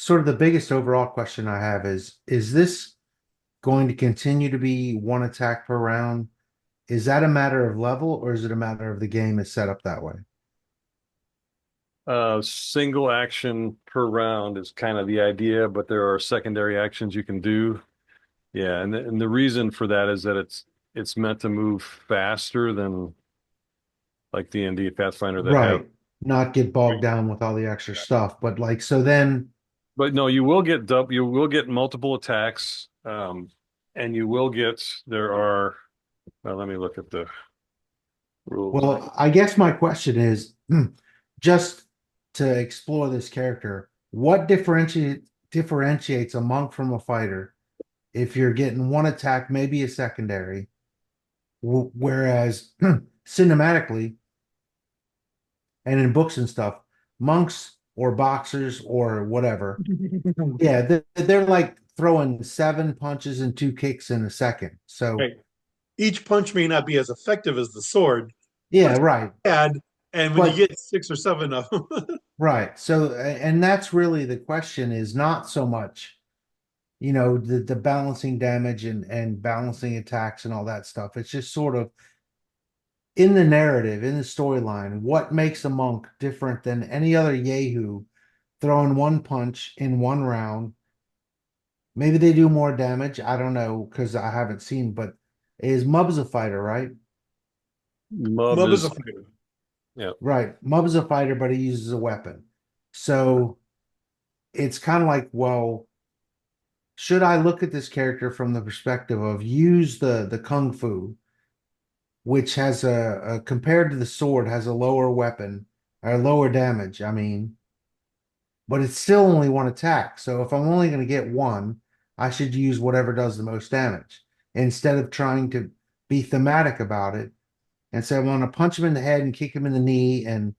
sort of the biggest overall question I have is this going to continue to be one attack per round? Is that a matter of level or is it a matter of the game is set up that way? Single action per round is kind of the idea, but there are secondary actions you can do. Yeah, and the reason for that is that it's meant to move faster than like D&D Pathfinder that have. Right. Not get bogged down with all the extra stuff. But like, so then, But no, you will get multiple attacks, and you will get there are. Well, let me look at the rules. well, I guess my question is just to explore this character, what differentiates a monk from a fighter if you're getting one attack, maybe a secondary, whereas cinematically and in books and stuff, monks or boxers or whatever, yeah, they're like throwing seven punches and two kicks in a second. So Right. Each punch may not be as effective as the sword, but yeah, it's right. bad. And when you But get six or seven of them, right. So and that's really the question is not so much, the balancing damage and balancing attacks and all that stuff. It's just sort of in the narrative, in the storyline, what makes a monk different than any other Yahoo throwing one punch in one round. Maybe they do more damage. I don't know because I haven't seen, but is Mub's a fighter, right? Mub Mub is a is fighter. yeah. Right. Mub's a fighter, but he uses a weapon. So it's kind of like, well, should I look at this character from the perspective of use the kung fu, which has a compared to the sword has a lower weapon or lower damage, I mean, but it's still only one attack. So if I'm only going to get one, I should use whatever does the most damage instead of trying to be thematic about it and say I want to punch him in the head and kick him in the knee and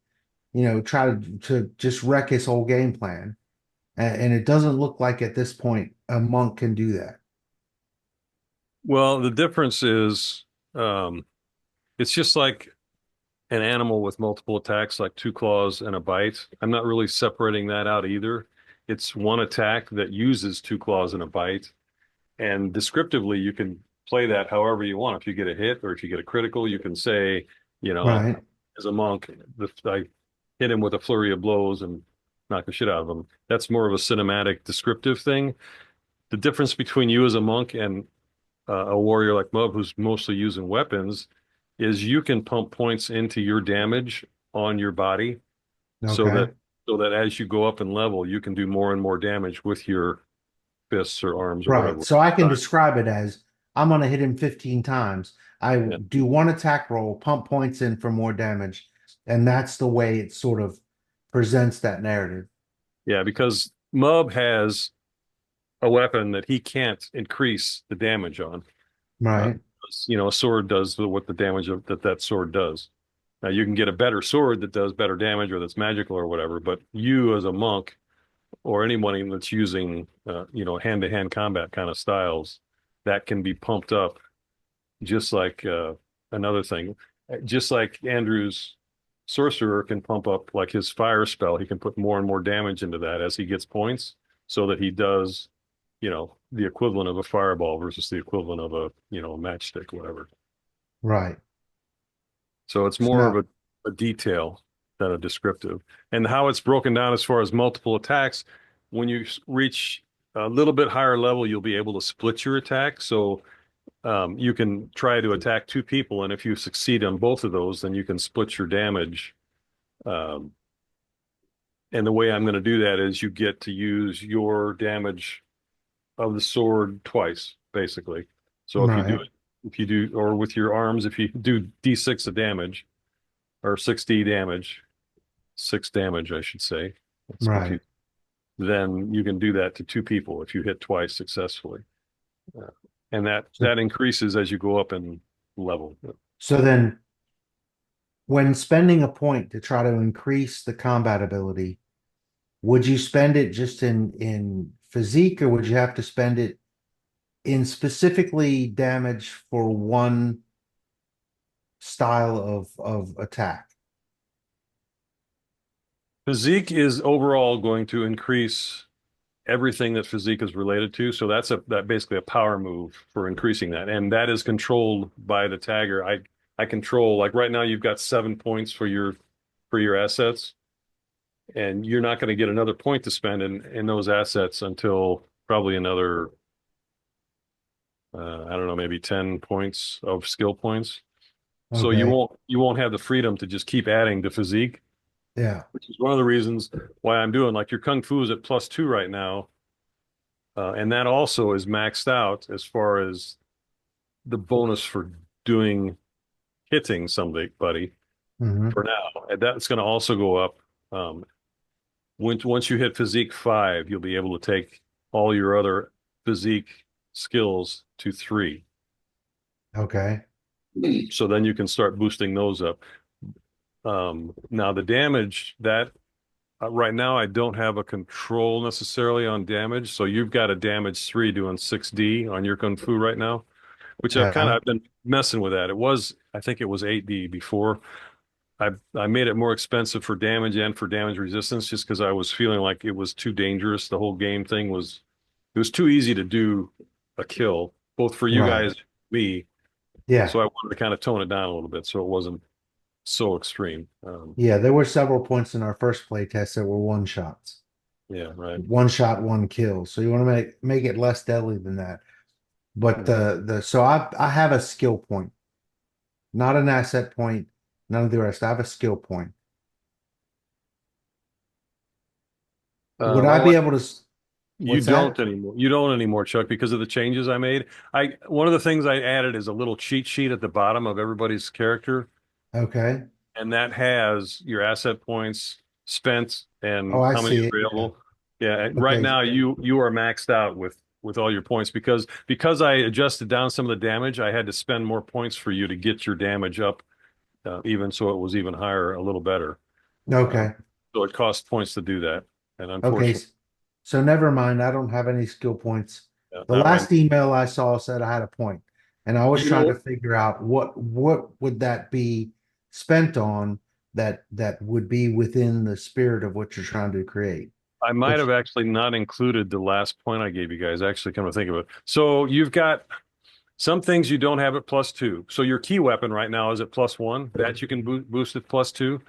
try to just wreck his whole game plan. And it doesn't look like at this point a monk can do that. Well, the difference is um, it's just like an animal with multiple attacks, like two claws and a bite. I'm not really separating that out either. It's one attack that uses two claws and a bite. And descriptively, you can play that however you want. If you get a hit or if you get a critical, you can say, you know, Right. as a monk, I hit him with a flurry of blows and knock the shit out of him. That's more of a cinematic descriptive thing. The difference between you as a monk and a warrior like Mub, who's mostly using weapons, is you can pump points into your damage on your body so Okay. that as you go up in level, you can do more and more damage with your fists or arms or Right. whatever. So I can describe it as I'm going to hit him 15 times. I Yeah. do one attack roll, pump points in for more damage. And that's the way it sort of presents that narrative. Yeah, because Mub has a weapon that he can't increase the damage on. Uh, Right. a sword does what the damage that sword does. Now you can get a better sword that does better damage or that's magical or whatever, but you as a monk or anyone that's using hand-to-hand combat kind of styles, that can be pumped up just like another thing. Just like Andrew's sorcerer can pump up like his fire spell, he can put more and more damage into that as he gets points so that he does, the equivalent of a fireball versus the equivalent of a matchstick, whatever. Right. So it's more of Now, a detail than a descriptive. And how it's broken down as far as multiple attacks, when you reach a little bit higher level, you'll be able to split your attack. So you can try to attack two people, and if you succeed on both of those, then you can split your damage. Um, and the way I'm going to do that is you get to use your damage of the sword twice, basically. So right. if you do, or with your arms, if you do D6 of damage or 6D damage, six damage, I should say. It's Right. confusing. Then you can do that to two people if you hit twice successfully. Uh, and that So, that increases as you go up in level. so then when spending a point to try to increase the combat ability, would you spend it just in physique or would you have to spend it in specifically damage for one style of attack? Physique is overall going to increase everything that physique is related to. So that basically a power move for increasing that. And that is controlled by the tagger. I control, like right now you've got 7 points for your assets, and you're not going to get another point to spend in those assets until probably another I don't know, maybe 10 points of skill points. So Okay. you won't have the freedom to just keep adding to physique, Yeah. which is one of the reasons why I'm doing, like, your kung fu is at +2 right now. And that also is maxed out as far as the bonus for doing hitting somebody Hmm. for now. And that's going to also go up. Um, once you hit physique 5, you'll be able to take all your other physique skills to 3. Okay. So then you can start boosting those up. Now the damage that right now I don't have a control necessarily on damage. So you've got a damage 3 doing 6D on your kung fu right now, which Yeah. I've been messing with that. I think it was 8D before. I made it more expensive for damage and for damage resistance just because I was feeling like it was too dangerous. The whole game thing it was too easy to do a kill, both for you Right. guys, and me. Yeah. So I wanted to kind of tone it down a little bit so it wasn't so extreme. Yeah. There were several points in our first play test that were one shots. Yeah, right. One shot, one kill. So you want to make it less deadly than that. But Yeah. so I have a skill point, not an asset point, none of the rest. I have a skill point. Would I Well, be able to you what's don't that? anymore. You don't anymore, Chuck, because of the changes I made. One of the things I added is a little cheat sheet at the bottom of everybody's character, Okay. and that has your asset points spent Oh, and I how many see it. Yeah. available. Yeah, and right Okay. now you are maxed out with all your points because I adjusted down some of the damage. I had to spend more points for you to get your damage up, even so it was even higher, a little better. Okay. Um, so it costs points to do that, and Okay. unfortunately, So never mind. I don't have any skill points. The not right now. last email I saw said I had a point, and I was You trying to know, figure out what would that be spent on that would be within the spirit of what you're trying to create. I might Which have actually not included the last point I gave you guys, actually, come to think of it. So you've got some things you don't have at +2. So your key weapon right now is at +1. That you can boost at +2,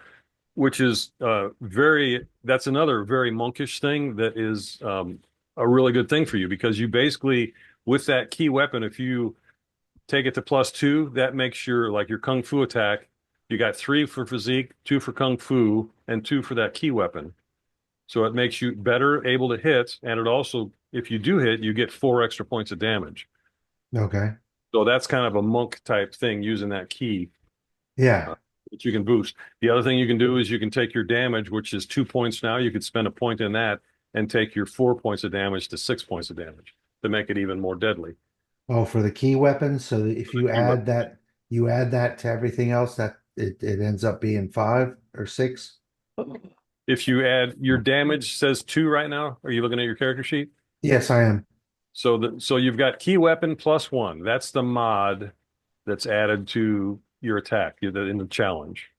which is that's another very monkish thing that is a really good thing for you because you basically, with that key weapon, if you take it to +2, that makes your kung fu attack. You got 3 for physique, 2 for kung fu, and 2 for that key weapon. So it makes you better able to hit, and it also, if you do hit, you get 4 extra points of damage. okay. So that's kind of a monk type thing using that key Yeah. that you can boost. The other thing you can do is you can take your damage, which is 2 points now. You could spend a point in that and take your 4 points of damage to 6 points of damage to make it even more deadly. Oh, for the key weapon. So that if you Key weapon. add that to everything else, that it ends up being 5 or 6. If you add your damage says 2 right now, are you looking at your character sheet? Yes, I am. So you've got key weapon +1. That's the mod that's added to your attack in the challenge.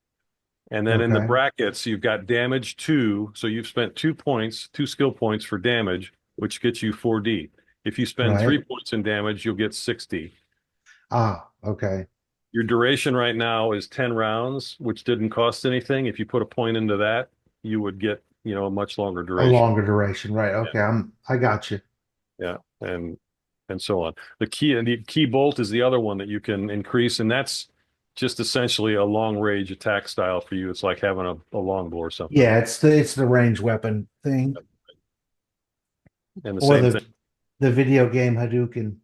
And then in the Okay. brackets, you've got damage 2. So you've spent 2 points, 2 skill points for damage, which gets you 4D. If you spend 3 Right. points in damage, you'll get 6D. Ah, okay. Your duration right now is 10 rounds, which didn't cost anything. If you put a point into that, you would get, a much longer A duration. longer duration. Right. Okay. I got you. Yeah, and so on. The key bolt is the other one that you can increase, and that's just essentially a long range attack style for you. It's like having a longbow or something. Yeah, it's the range weapon thing. And the Or same thing. the video game Hadouken.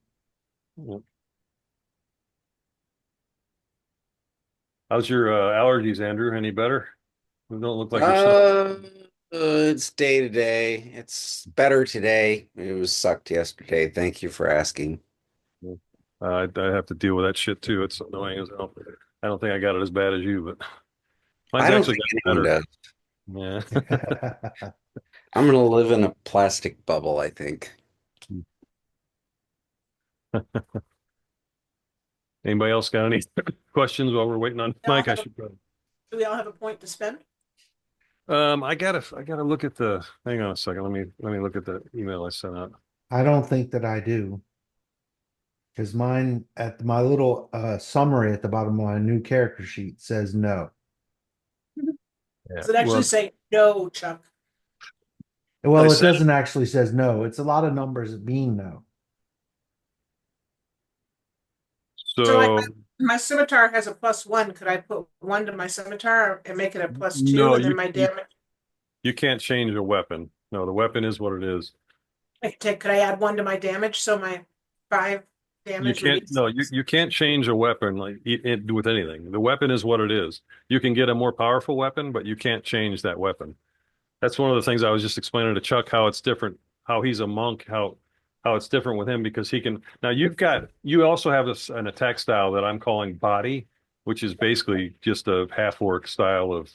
How's your allergies, Andrew? Any better? You don't look like you're still. Uh, it's day to day. It's better today. It was sucked yesterday. Thank you for asking. I have to deal with that shit too. It's annoying as hell. I don't think I got it as bad as you, but mine's I don't actually think anyone gotten does. better. Yeah. I'm gonna live in a plastic bubble, I think. Anybody else got any questions while we're waiting on We all Mike? I have a- should probably. Do we all have a point to spend? I gotta look at the, hang on a second. Let me look at the email I sent out. I don't think that I do. Because mine at my little summary at the bottom of my new character sheet says no. Yeah. Does it actually Well, say no, Chuck? Well, it said it- doesn't actually says no. It's a lot of numbers that mean no. So like so my scimitar has a +1. Could I put 1 to my scimitar and make it a +2, no, and then my damage? you can't change a weapon. No, the weapon is what it is. Could I add 1 to my damage so my 5 You damage? can't, no, you can't change a weapon like it with anything. The weapon is what it is. You can get a more powerful weapon, but you can't change that weapon. That's one of the things I was just explaining to Chuck, how it's different, how he's a monk, how it's different with him because he can. Now you also have an attack style that I'm calling body, which is basically just a half orc style of,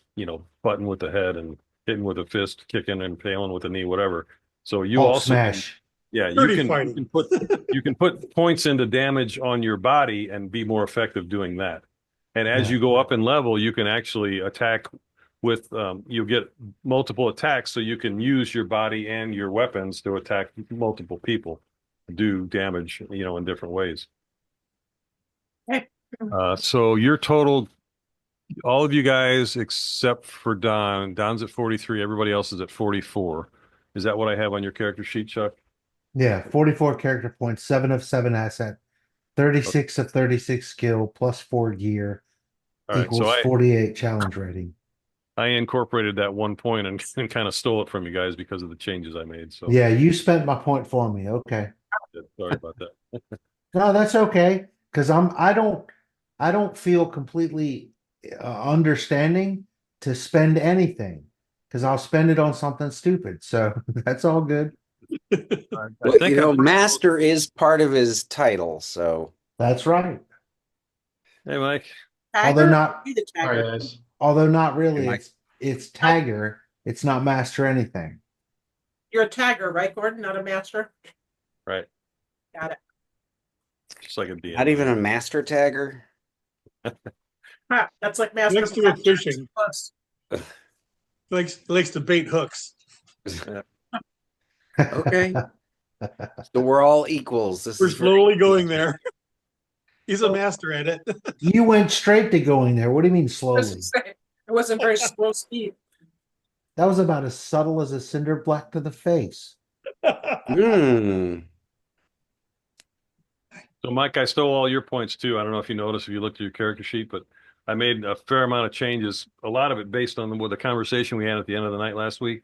button with the head and hitting with a fist, kicking and tailing with a knee, whatever. So you Hulk also can, smash. yeah, Dirty you fighting. can put points into damage on your body and be more effective doing that. And as Yeah. you go up in level, you can actually attack with you'll get multiple attacks, so you can use your body and your weapons to attack multiple people, do damage, in different ways. Okay. So your total, all of you guys except for Don. Don's at 43. Everybody else is at 44. Is that what I have on your character sheet, Chuck? Yeah, 44 character points, 7 of 7 asset, 36 of 36 skill, +4 gear, All right. So equals 48 challenge rating. I incorporated that 1 point and kind of stole it from you guys because of the changes I made. So Yeah, you spent my point for me. Okay. sorry about that. No, that's okay. Because I don't feel completely understanding to spend anything. Because I'll spend it on something stupid. So that's all good. I Well, think I'm pretty master is part of his title, so That's right. Hey, Mike. Although Tagger? not Be the All right, tagger. guys. although not really, Am I- it's tagger, it's not master anything. You're a tagger, right, Gordon? Not a master? Right. Got it. Just like a DM. not even a master tagger. Ha, that's like master. Next to it fishing. Close. Likes to bait hooks. Okay. So we're all equals. This We're is very- slowly going there. He's a master at it. You went straight to going there. What do you mean I was slowly? gonna say, it wasn't very slow speed. That was about as subtle as a cinder block to the face. Hmm. So, Mike, I stole all your points too. I don't know if you noticed if you looked at your character sheet, but I made a fair amount of changes. A lot of it based on the conversation we had at the end of the night last week,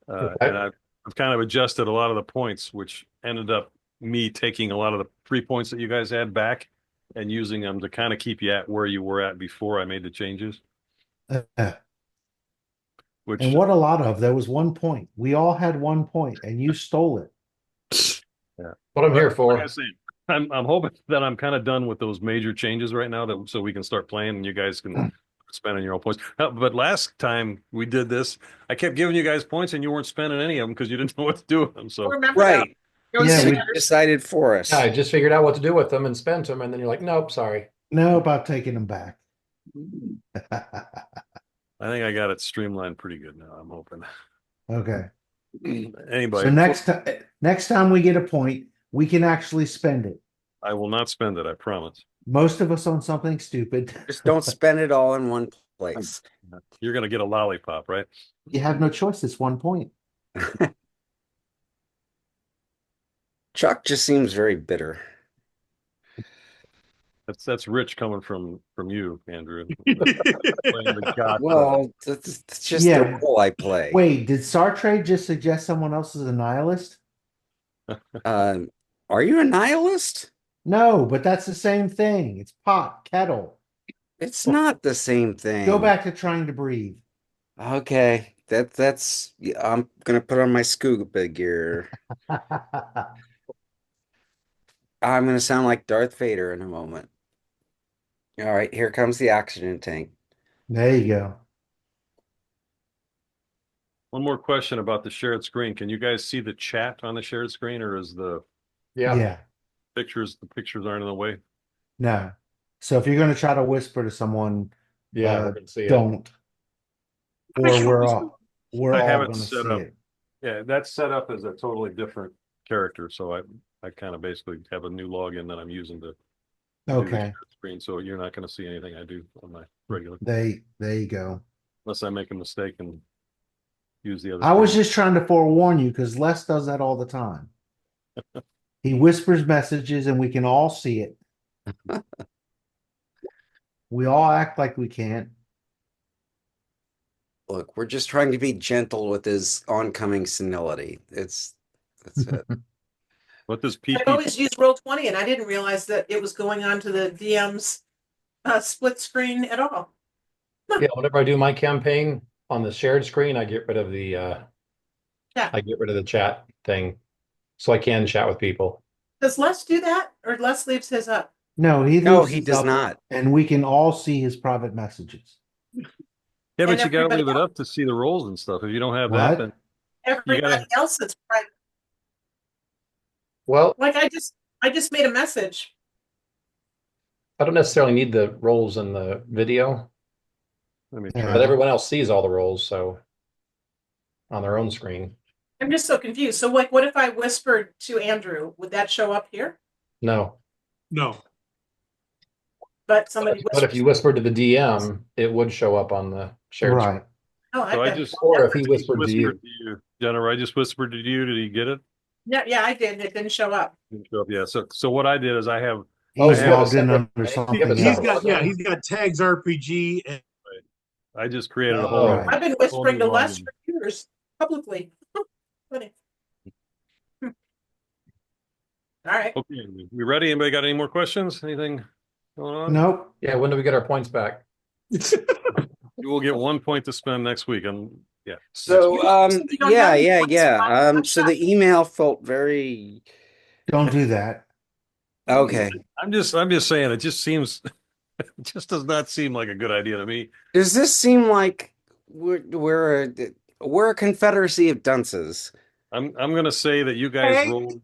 Okay. and I've kind of adjusted a lot of the points, which ended up me taking a lot of the 3 points that you guys had back and using them to kind of keep you at where you were at before I made the changes. Which And what a lot of, there was 1 point. We all had 1 point and you stole it. What I'm here like for. I say, I'm hoping that I'm kind of done with those major changes right now, that so we can start playing and you guys can spend on your own points. But last time we did this, I kept giving you guys points and you weren't spending any of them because you didn't know what to do with them. So Remember that? Right. It was Yeah, And we- you decided for us. Yeah, I just figured out what to do with them and spent them, and then you're like, nope, sorry. No, about taking them back. I think I got it streamlined pretty good now. I'm hoping. Okay. Anybody, So next time we get a point, we can actually spend it. I will not spend it. I promise. Most of us on something stupid. Just don't spend it all in one place. You're gonna get a lollipop, right? You have no choice. It's 1 point. Chuck just seems very bitter. That's rich coming from you, Andrew. Playing the god. Well, that's just Yeah. the role I play. Wait, did Sartre just suggest someone else is a nihilist? Are you a nihilist? No, but that's the same thing. It's pot, kettle. It's not the same thing. Go back to trying to breathe. Okay, that's. Yeah, I'm gonna put on my scuba gear. I'm gonna sound like Darth Vader in a moment. All right, here comes the oxygen tank. There you go. One more question about the shared screen. Can you guys see the chat on the shared screen, or is the Yeah. pictures aren't in the way? No. So if you're going to try to whisper to someone, Yeah, Uh, we can see it. don't. Or we're all. we're I all have it gonna set see up. it. Yeah, that's set up as a totally different character. So I kind of basically have a new login that I'm using to do the Okay, share screen. So you're not going to see anything I do on my regular, there you go. unless I make a mistake and use the other I was screen. just trying to forewarn you because Les does that all the time. He whispers messages and we can all see it. We all act like we can't. Look, we're just trying to be gentle with his oncoming senility. That's it. What does I PP? always use Roll20 and I didn't realize that it was going on to the DM's split screen at all. Yeah, whenever I do my campaign on the shared screen, I get rid of the I get rid of the chat thing so I can chat with people. Does Les do that or Les leaves his up? No, he No, leaves he his does up not. and we can all see his private messages. Yeah, but And you got to everybody leave it up to see the rolls and stuff. If you don't have that, What? then Everybody else is private. Well, Like I just made a message. I don't necessarily need the roles in the video, let me Yeah. but try. everyone else sees all the roles, so on their own screen. I'm just so confused. So like what if I whispered to Andrew? Would that show up here? No. No. But somebody But if you whispered to the DM, it would show up on the shared screen. Right. Oh, So I bet. just Or if he whispered to you. whispered to you, Jennifer. I just whispered to you. Did he get it? Yeah, I did. It didn't show up. Didn't show up. Yeah. So what I did is I have Oh, He's so you have a logged in separate- under you have a something separate He's else. got, yeah, login? he's got tags RPG and I just created a whole. Oh. Right. I've been whole whispering new to Les login. for years publicly. Funny. All right. Okay, we ready? Anybody got any more questions? Anything going on? Nope. Yeah, when do we get our points back? You will get 1 point to spend next week. Yeah. So, You don't yeah, have any yeah, points yeah. left. So the email felt very Don't do that. okay. I'm just saying it just seems it just does not seem like a good idea to me. Does this seem like we're a confederacy of dunces? I'm gonna say that you guys Okay. rolled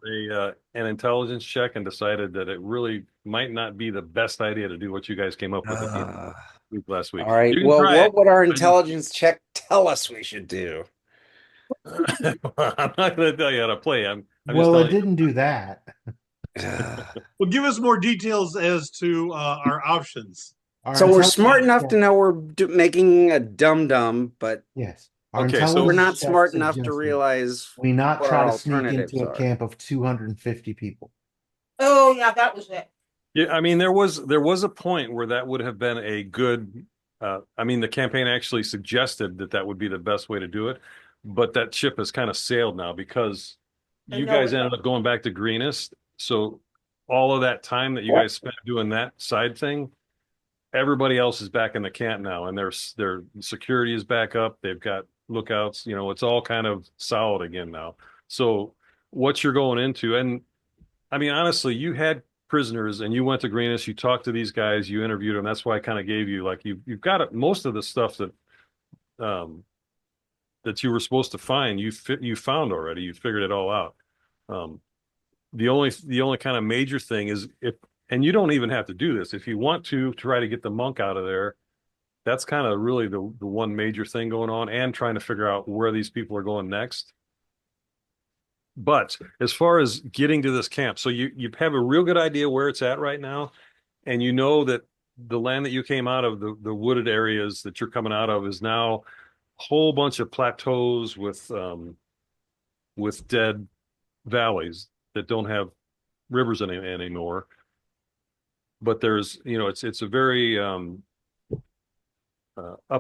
an intelligence check and decided that it really might not be the best idea to do what you guys came up with at the end of the week last week. All right. You can Well, try what it. would our I just- intelligence check tell us we should do? I'm not gonna tell you how to play. I'm just Well, it telling you. didn't do that. well, give us more details as to our options. Our So we're intelligence smart enough check- to know we're making a dum-dum, but Yes. Our Okay, so intelligence we're not check smart enough to suggested realize we not what try our to sneak alternatives into a are. camp of 250 people. Oh yeah, that was it. Yeah, I mean there was a point where that would have been a good I mean the campaign actually suggested that would be the best way to do it, but that ship has kind of sailed now because I you know guys it. ended up going back to Greenest. So all of that time that you guys spent doing that side thing, everybody else is back in the camp now and their security is back up. They've got lookouts, it's all kind of solid again now. So what you're going into, and I mean honestly, you had prisoners and you went to Greenest, you talked to these guys, you interviewed them. That's why I kind of gave you like you've got it, most of the stuff that that you were supposed to find, you found already. You figured it all out. The only kind of major thing is and you don't even have to do this if you want to try to get the monk out of there. That's kind of really the one major thing going on, and trying to figure out where these people are going next. But as far as getting to this camp, so you have a real good idea where it's at right now, and you know that the land that you came out of, the wooded areas that you're coming out of, is now a whole bunch of plateaus with dead valleys that don't have rivers in it anymore. But there's, it's a very up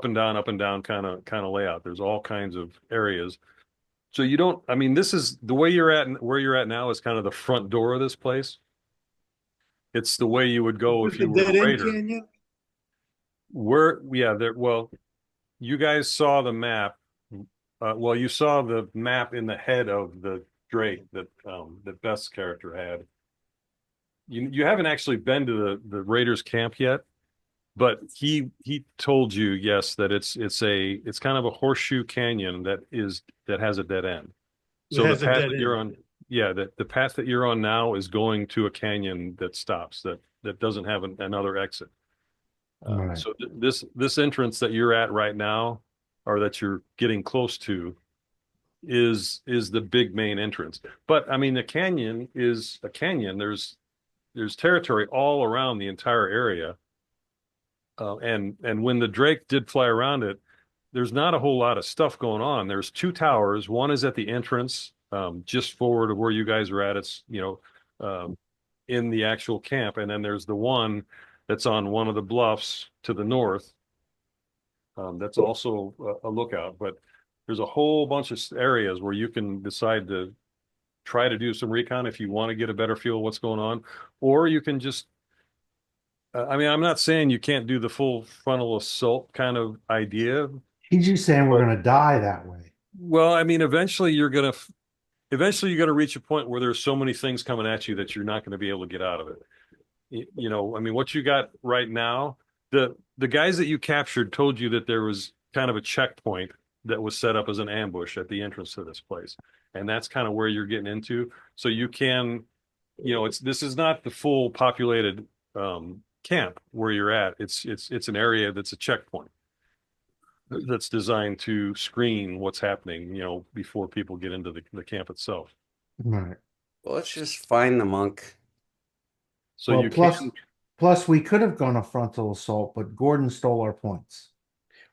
and down kind of layout. There's all kinds of areas. So you don't, I mean, this is the way where you're at now is kind of the front door of this place. It's the way you would go if Is you the were dead a end raider. canyon? Well, you guys saw the map. Well, you saw the map in the head of the Drake that Beth's character had. You haven't actually been to the Raiders camp yet, but he told you, yes, that it's kind of a horseshoe canyon that has a dead end. So the path that you're on, the path that you're on now is going to a canyon that stops, that doesn't have another exit. Right. So this entrance that you're at right now, or that you're getting close to is the big main entrance. But I mean, the canyon is a canyon. There's territory all around the entire area. And when the Drake did fly around it, there's not a whole lot of stuff going on. There's two towers. One is at the entrance, just forward of where you guys are at. It's, in the actual camp. And then there's the one that's on one of the bluffs to the north. That's also a lookout, but there's a whole bunch of areas where you can decide to try to do some recon if you want to get a better feel of what's going on, or you can just, I mean, I'm not saying you can't do the full frontal assault kind of idea. He's just saying we're going to die that way. Well, I mean, eventually you're going to reach a point where there's so many things coming at you that you're not going to be able to get out of it. I mean, what you got right now, the guys that you captured told you that there was kind of a checkpoint that was set up as an ambush at the entrance to this place. And that's kind of where you're getting into. So you can, this is not the full populated camp where you're at. It's an area that's a checkpoint that's designed to screen what's happening, before people get into the camp itself. Right. Well, let's just find the monk. So Well, you plus we could have gone a frontal assault, but Gordon stole our points.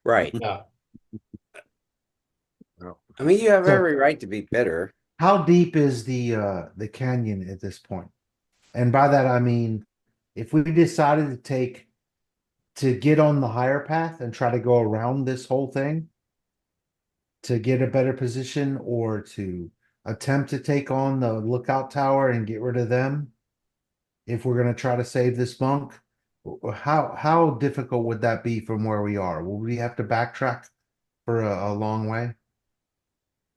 Right. Yeah. I mean, you have So- every right to be bitter. How deep is the canyon at this point? And by that I mean, if we decided to get on the higher path and try to go around this whole thing to get a better position, or to attempt to take on the lookout tower and get rid of them, if we're going to try to save this monk, how difficult would that be from where we are? Will we have to backtrack for a long way?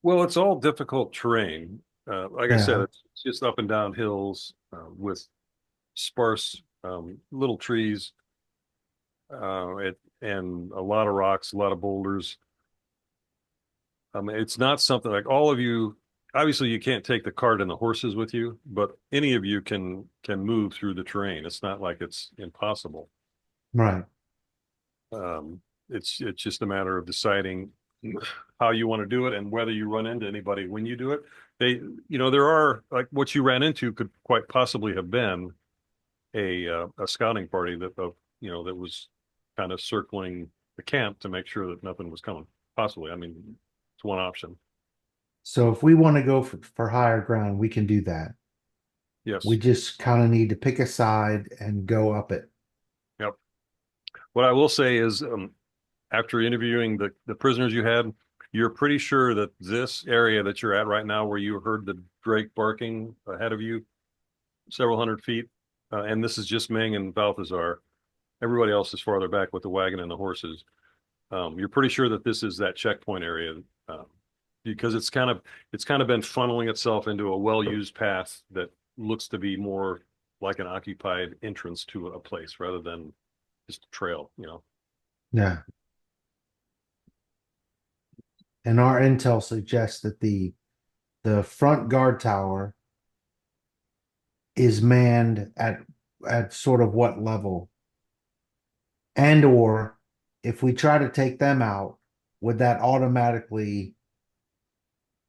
Well, it's all difficult terrain. Like I said, Yeah. it's just up and down hills with sparse little trees, and a lot of rocks, a lot of boulders. It's not something like all of you. Obviously, you can't take the cart and the horses with you, but any of you can move through the terrain. It's not like it's impossible. Right. It's just a matter of deciding how you want to do it and whether you run into anybody when you do it. There are, like, what you ran into could quite possibly have been a scouting party that was kind of circling the camp to make sure that nothing was coming. Possibly. I mean, it's one option. So if we want to go for higher ground, we can do that. Yes. We just kind of need to pick a side and go up it. Yep. What I will say is, after interviewing the prisoners you had, you're pretty sure that this area that you're at right now, where you heard the Drake barking ahead of you, several hundred feet, and this is just Ming and Balthazar. Everybody else is farther back with the wagon and the horses. You're pretty sure that this is that checkpoint area, because it's kind of been funneling itself into a well-used path that looks to be more like an occupied entrance to a place rather than just a trail, Yeah. And our intel suggests that the front guard tower is manned at sort of what level? And or if we try to take them out, would that automatically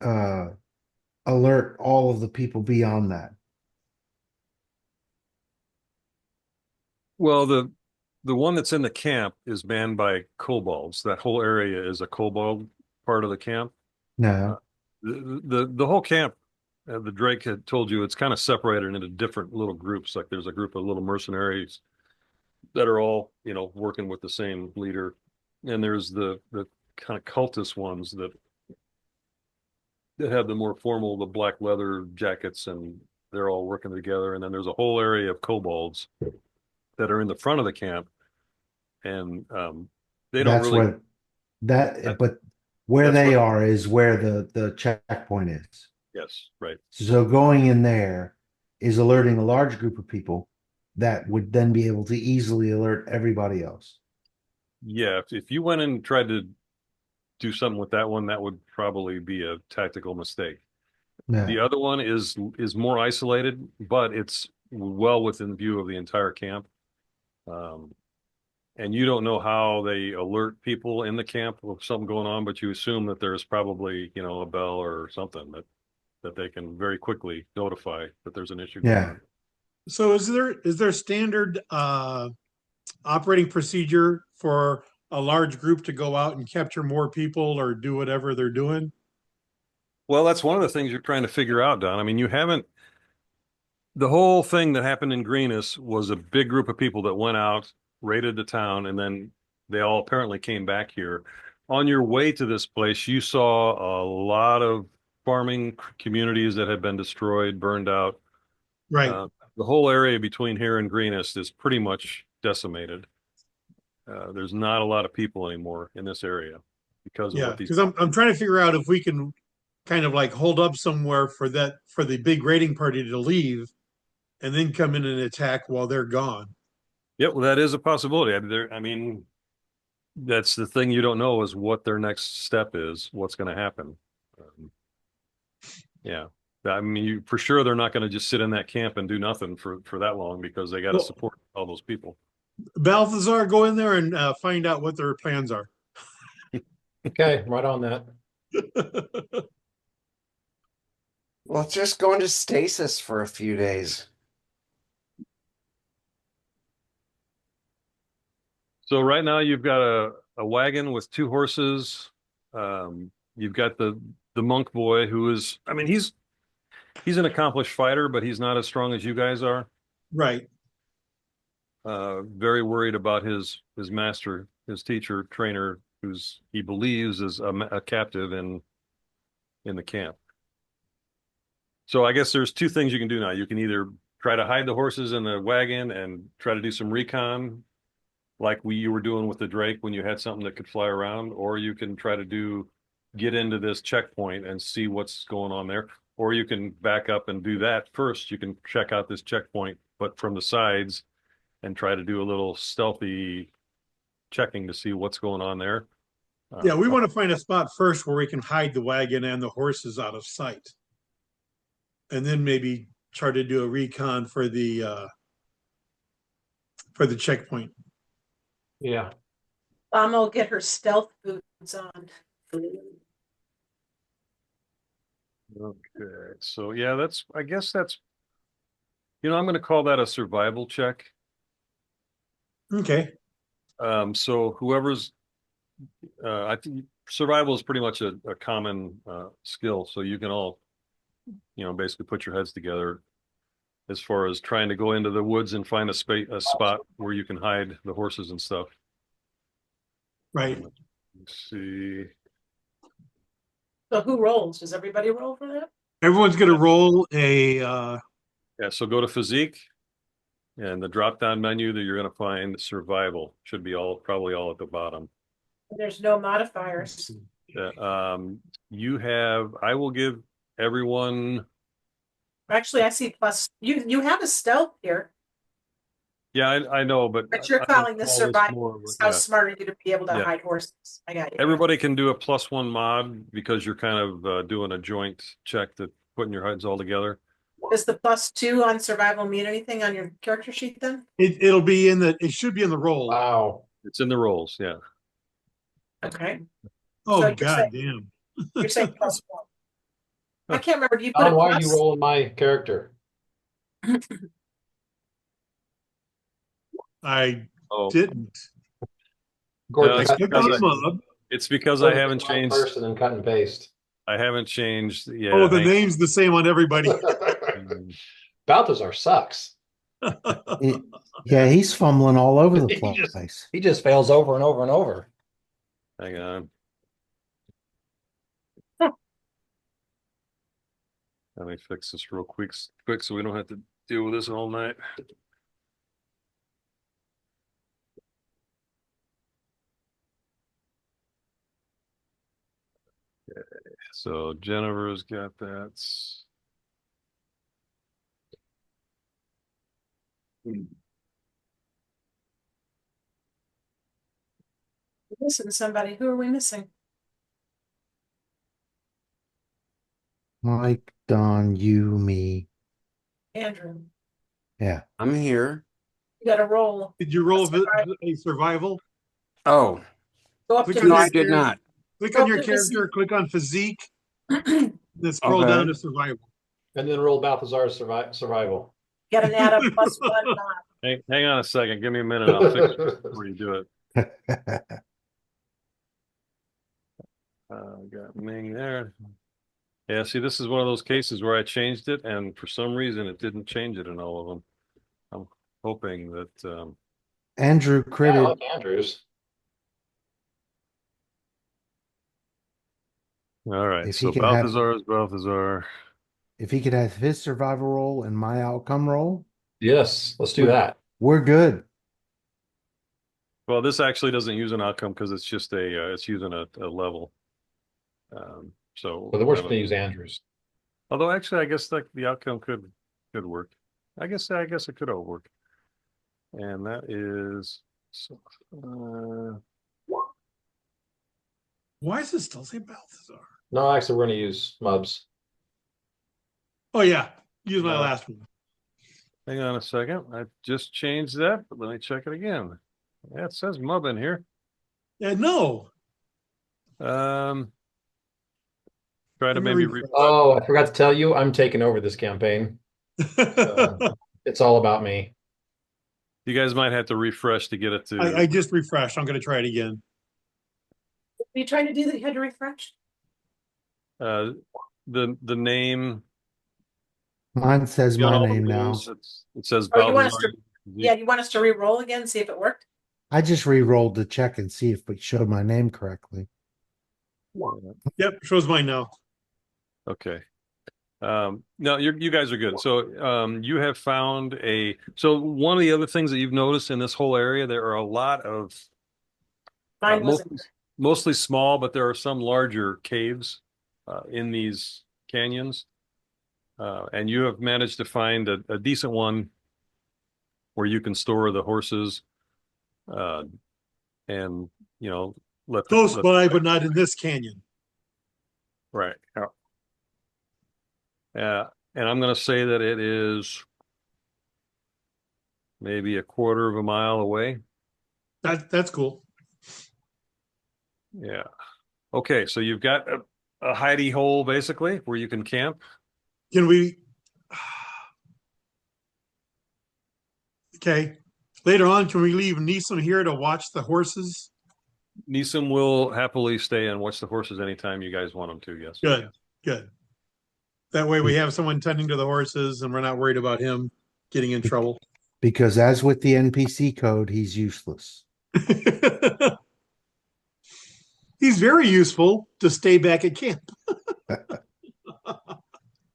alert all of the people beyond that? Well, the one that's in the camp is manned by kobolds. That whole area is a kobold part of the camp. No. The whole camp, the Drake had told you, it's kind of separated into different little groups. Like there's a group of little mercenaries that are all, working with the same leader. And there's the kind of cultist ones that have the more formal, the black leather jackets, and they're all working together. And then there's a whole area of kobolds that are in the front of the camp. And they don't really. But where that's they what- are is where the checkpoint is. Yes, right. So going in there is alerting a large group of people that would then be able to easily alert everybody else. Yeah, if you went and tried to do something with that one, that would probably be a tactical mistake. Yeah. The other one is more isolated, but it's well within view of the entire camp. and you don't know how they alert people in the camp of something going on, but you assume that there's probably, you know, a bell or something that they can very quickly notify that there's an issue going Yeah. on. So is there standard operating procedure for a large group to go out and capture more people or do whatever they're doing? Well, that's one of the things you're trying to figure out, Don. I mean, the whole thing that happened in Greenus was a big group of people that went out, raided the town, and then they all apparently came back here. On your way to this place, you saw a lot of farming communities that had been destroyed, burned out. Right. The whole area between here and Greenest is pretty much decimated. There's not a lot of people anymore in this area because of Yeah, what these. because I'm trying to figure out if we can kind of like hold up somewhere for the big raiding party to leave and then come in and attack while they're gone. Yeah, well, that is a possibility. I mean, that's the thing you don't know is what their next step is, what's going to happen. Yeah, I mean, for sure they're not going to just sit in that camp and do nothing for that long because they got to Well, support all those people. Balthazar, go in there and find out what their plans are. Okay, right on that. Well, just go into stasis for a few days. So right now you've got a wagon with 2 horses. You've got the monk boy who is, I mean, he's an accomplished fighter, but he's not as strong as you guys are. Right. Very worried about his master, his teacher, trainer, who's he believes is a captive in the camp. So I guess there's 2 things you can do now. You can either try to hide the horses in the wagon and try to do some recon, like you were doing with the Drake when you had something that could fly around, or you can try to get into this checkpoint and see what's going on there, or you can back up and do that first. You can check out this checkpoint, but from the sides, and try to do a little stealthy checking to see what's going on there. Yeah, we want to find a spot first where we can hide the wagon and the horses out of sight. And then maybe try to do a recon for the checkpoint. Yeah. Mom will get her stealth boots on. Okay, so yeah, I guess that's, I'm going to call that a survival check. Okay. So whoever's, I think survival is pretty much a common skill. So you can all, basically put your heads together as far as trying to go into the woods and find a spot where you can hide the horses and stuff. Right. Let's see. So who rolls? Does everybody roll for that? Everyone's going to roll a Yeah, so go to physique, and the drop-down menu that you're going to find survival should be probably all at the bottom. There's no modifiers. I will give everyone. Actually, I see plus. You have a stealth here, Yeah, I know, but you're I calling would this call survival. How yeah. smart are you to be able to Yeah. hide horses? I got you. Everybody can do a +1 mod because you're kind of doing a joint check that putting your heads all together. Does the +2 on survival mean anything on your character sheet then? it should be in the roll. Wow. It's in the rolls, yeah. Okay. Oh, So you're god saying- damn. You're saying +1. I can't remember. Do you put Don, a why are plus? you rolling my character? I Oh, didn't. Gordon, No, I it's clicked on the mod. it's because I haven't changed. person and cut and paste. I haven't changed. Yeah. Oh, the name's the same on everybody. Balthazar sucks. Yeah, he's fumbling all over the He just- place. He just fails over and over and over. Hang on. Let me fix this real quick so we don't have to deal with this all night. Okay, so Jennifer's got that. We're missing somebody. Who are we missing? Mike, Don, you, me. Andrew. Yeah. I'm here. You gotta roll. Did you roll Survival. a survival? Oh, Go up Click to on no, I your this. did character- not. Click Go on your up to this- character, click on physique, then scroll Okay. down to survival. And then roll Balthazar's survival. Get an add a +1 mod. Hang on a second. Give me a minute. I'll fix it before you do it. Got Ming there. Yeah, see, this is one of those cases where I changed it, and for some reason it didn't change it in all of them. I'm hoping that Andrew Yeah, I critted. like Andrews. all right. If So he could have- Balthazar is Balthazar. If he could have his survival roll and my outcome roll, Yes, let's do that. we're good. Well, this actually doesn't use an outcome because it's just it's using a level. So But the worst to use Andrews. although actually I guess the outcome could work. I guess it could all work. And that is Why does it still say Balthazar? No, actually, we're going to use Mubs. Oh yeah, use my Yeah. last one. hang on a second. I just changed that, but let me check it again. Yeah, it says Mub in here. Yeah, no. Try to Let me maybe refresh. Oh, I forgot to tell you, I'm taking over this campaign. It's all about me. you guys might have to refresh to get it to I just refreshed. I'm going to try it again. You trying to do that? You had to refresh. the name. Mine says Got my all the name now. rules. It says Oh, you want us Balthazar. Yeah, you want us to re-roll again, see if it worked? I just re-rolled to check and see if it showed my name correctly. Yep, shows mine now. Okay. No, you guys are good. So you have found so one of the other things that you've noticed in this whole area, there are a lot of Mine wasn't. mostly small, but there are some larger caves in these canyons. And you have managed to find a decent one where you can store the horses and let Close by, but not in this canyon. right. And I'm going to say that it is maybe a quarter of a mile away. That's cool. Yeah. Okay, so you've got a hidey hole basically where you can camp. Can we? Okay. Later on, can we leave Neeson here to watch the horses? Neeson will happily stay and watch the horses anytime you guys want him to, yes. Good, good. That way we have someone tending to the horses and we're not worried about him getting in trouble. Because as with the NPC code, he's useless. He's very useful to stay back at camp.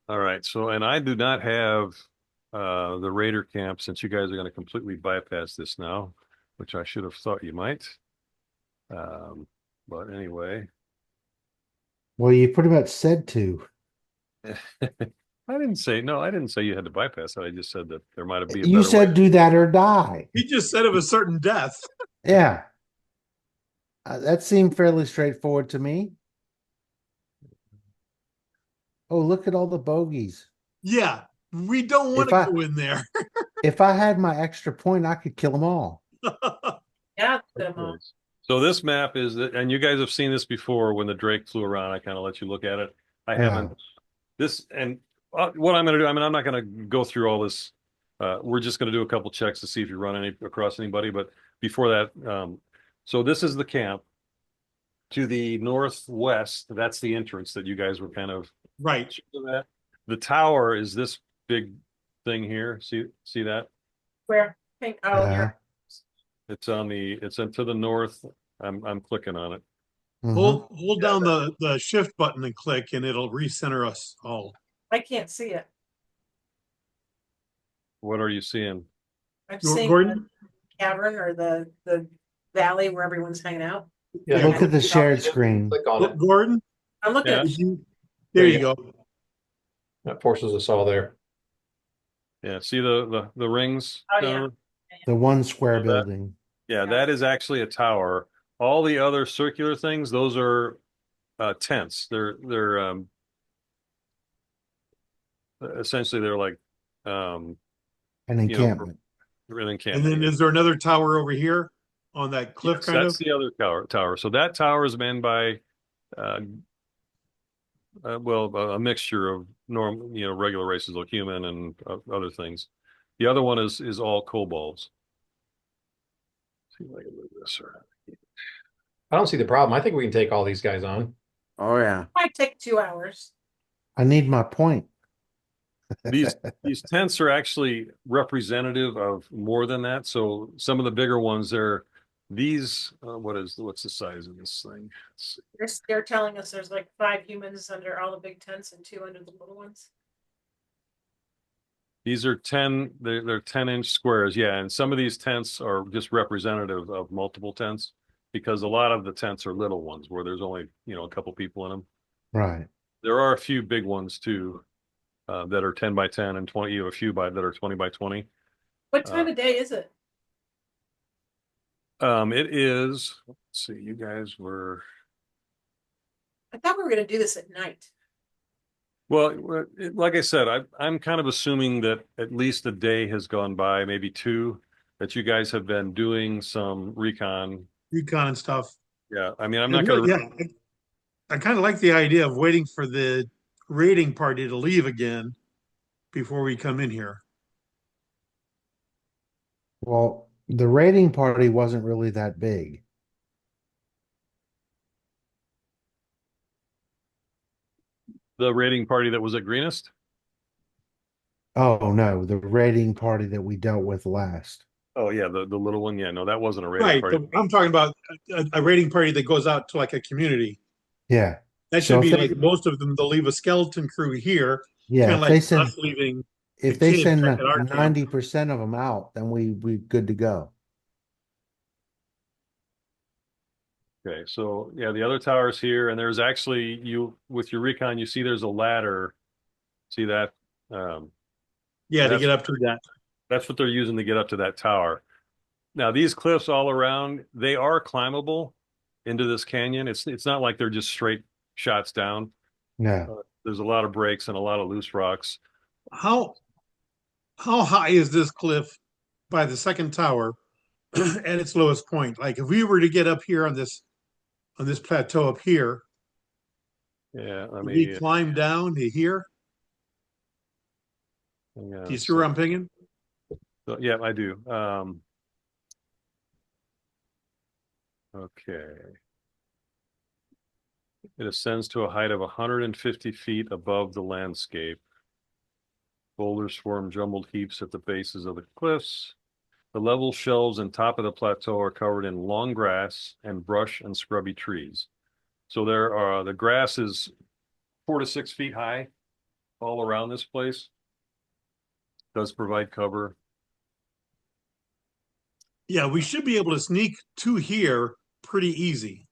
All right, so and I do not have the Raider camp since you guys are going to completely bypass this now, which I should have thought you might. But anyway. Well, you pretty much said to. I didn't say you had to bypass it. I just said that there might be a You better said way. do that or die. He just said of a certain death. Yeah. That seemed fairly straightforward to me. Oh, look at all the bogeys. Yeah, we don't want If to I- go in there. If I had my extra point, I could kill them all. Yeah, put 'em on. So this map is, and you guys have seen this before when the Drake flew around. I kind of let you look at it. I Yeah. haven't. This and what I'm going to do. I mean, I'm not going to go through all this. We're just going to do a couple checks to see if you run across anybody. But before that, so this is the camp. To the northwest, that's the entrance that you guys were kind of Right. to that. The tower is this big thing here. See that? Where? Pink. Oh, Yeah. here. It's to the north. I'm clicking on it. Mhm. Hold down the shift button and click and it'll recenter us all. I can't see it. What are you seeing? I'm seeing Gordon? the cavern or the valley where everyone's hanging out. Yeah, Look at the shared screen. Click on it. Gordon, I'm looking Yeah. at there you go. That forces us all there. Yeah, see the rings? Oh, yeah. down? The one square That- building. Yeah, Yeah. that is actually a tower. All the other circular things, those are tents. They're essentially they're like An you know, encampment. Everything And then camping. is there another tower over here on that cliff Yes, kind that's of? the other tower. So that tower is manned by, uh, well, a mixture of regular races like human and other things. The other one is all kobolds. See if I can move this around. I don't see the problem. I think we can take all these guys on. Oh yeah. Might take 2 hours. I need my point. These tents are actually representative of more than that. So some of the bigger ones, what's the size of this thing? Let's see. They're telling us there's like 5 humans under all the big tents and 2 under the little ones. These are 10, they're 10-inch squares. Yeah. And some of these tents are just representative of multiple tents because a lot of the tents are little ones where there's only, a couple people in them. Right. There are a few big ones too, that are 10 by 10 and 20, you have a few that are 20 by 20. What time of day is it? It is, let's see, you guys were, I thought we were going to do this at night. well, like I said, I'm kind of assuming that at least a day has gone by, maybe 2, that you guys have been doing some recon. Recon and stuff. Yeah, I mean, I'm not going to. Yeah, I kind of like the idea of waiting for the raiding party to leave again before we come in here. Well, the raiding party wasn't really that big. The raiding party that was at Greenest? Oh no, the raiding party that we dealt with last. Oh yeah, the little one. Yeah, no, that wasn't a raiding Right. party. I'm talking about a raiding party that goes out to like a community. Yeah. That So should if be they- like most of them, they'll leave a skeleton crew here, Yeah, kind if of they like send us leaving. if the they kids send back at our camp. 90% of them out, then we good to go. Okay, so yeah, the other tower's here, and there's actually with your recon, you see there's a ladder. See that? Yeah, to That's- get up to that. That's what they're using to get up to that tower. Now, these cliffs all around, they are climbable into this canyon. It's not like they're just straight shots down. No. There's a lot of breaks and a lot of loose rocks. How high is this cliff by the second tower at its lowest point? Like if we were to get up here on this plateau up here, Yeah, I would mean, we climb down to here? yeah, Do you see where I'm thinking? so, yeah, I do. Okay. It ascends to a height of 150 feet above the landscape. Boulders form jumbled heaps at the bases of the cliffs. The level shelves and top of the plateau are covered in long grass and brush and scrubby trees. So the grass is 4 to 6 feet high all around this place. Does provide cover. Yeah, we should be able to sneak to here pretty easy.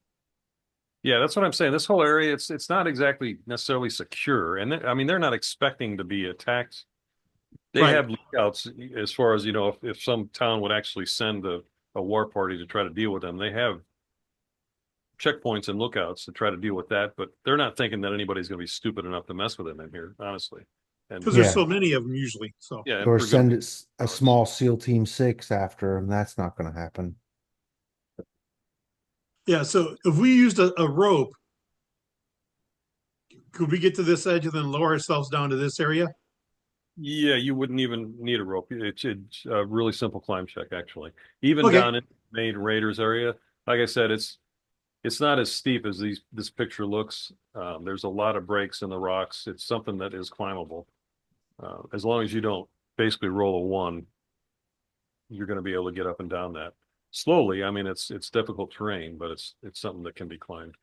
Yeah, that's what I'm saying. This whole area, it's not exactly necessarily secure, and I mean they're not expecting to be attacked. They Right. have lookouts as far as if some town would actually send a war party to try to deal with them. They have checkpoints and lookouts to try to deal with that, but they're not thinking that anybody's going to be stupid enough to mess with them in here, honestly. And Because there's Yeah. so many of them usually. So yeah, and Or for good- send a small SEAL Team 6 after them. That's not going to happen. yeah, so if we used a rope, could we get to this edge and then lower ourselves down to this area? Yeah, you wouldn't even need a rope. It's a really simple climb check, actually. Even Okay. down in the main Raiders area, like I said, it's not as steep as this picture looks. There's a lot of breaks in the rocks. It's something that is climbable. As long as you don't basically roll a 1, you're going to be able to get up and down that slowly. I mean, it's difficult terrain, but it's something that can be climbed.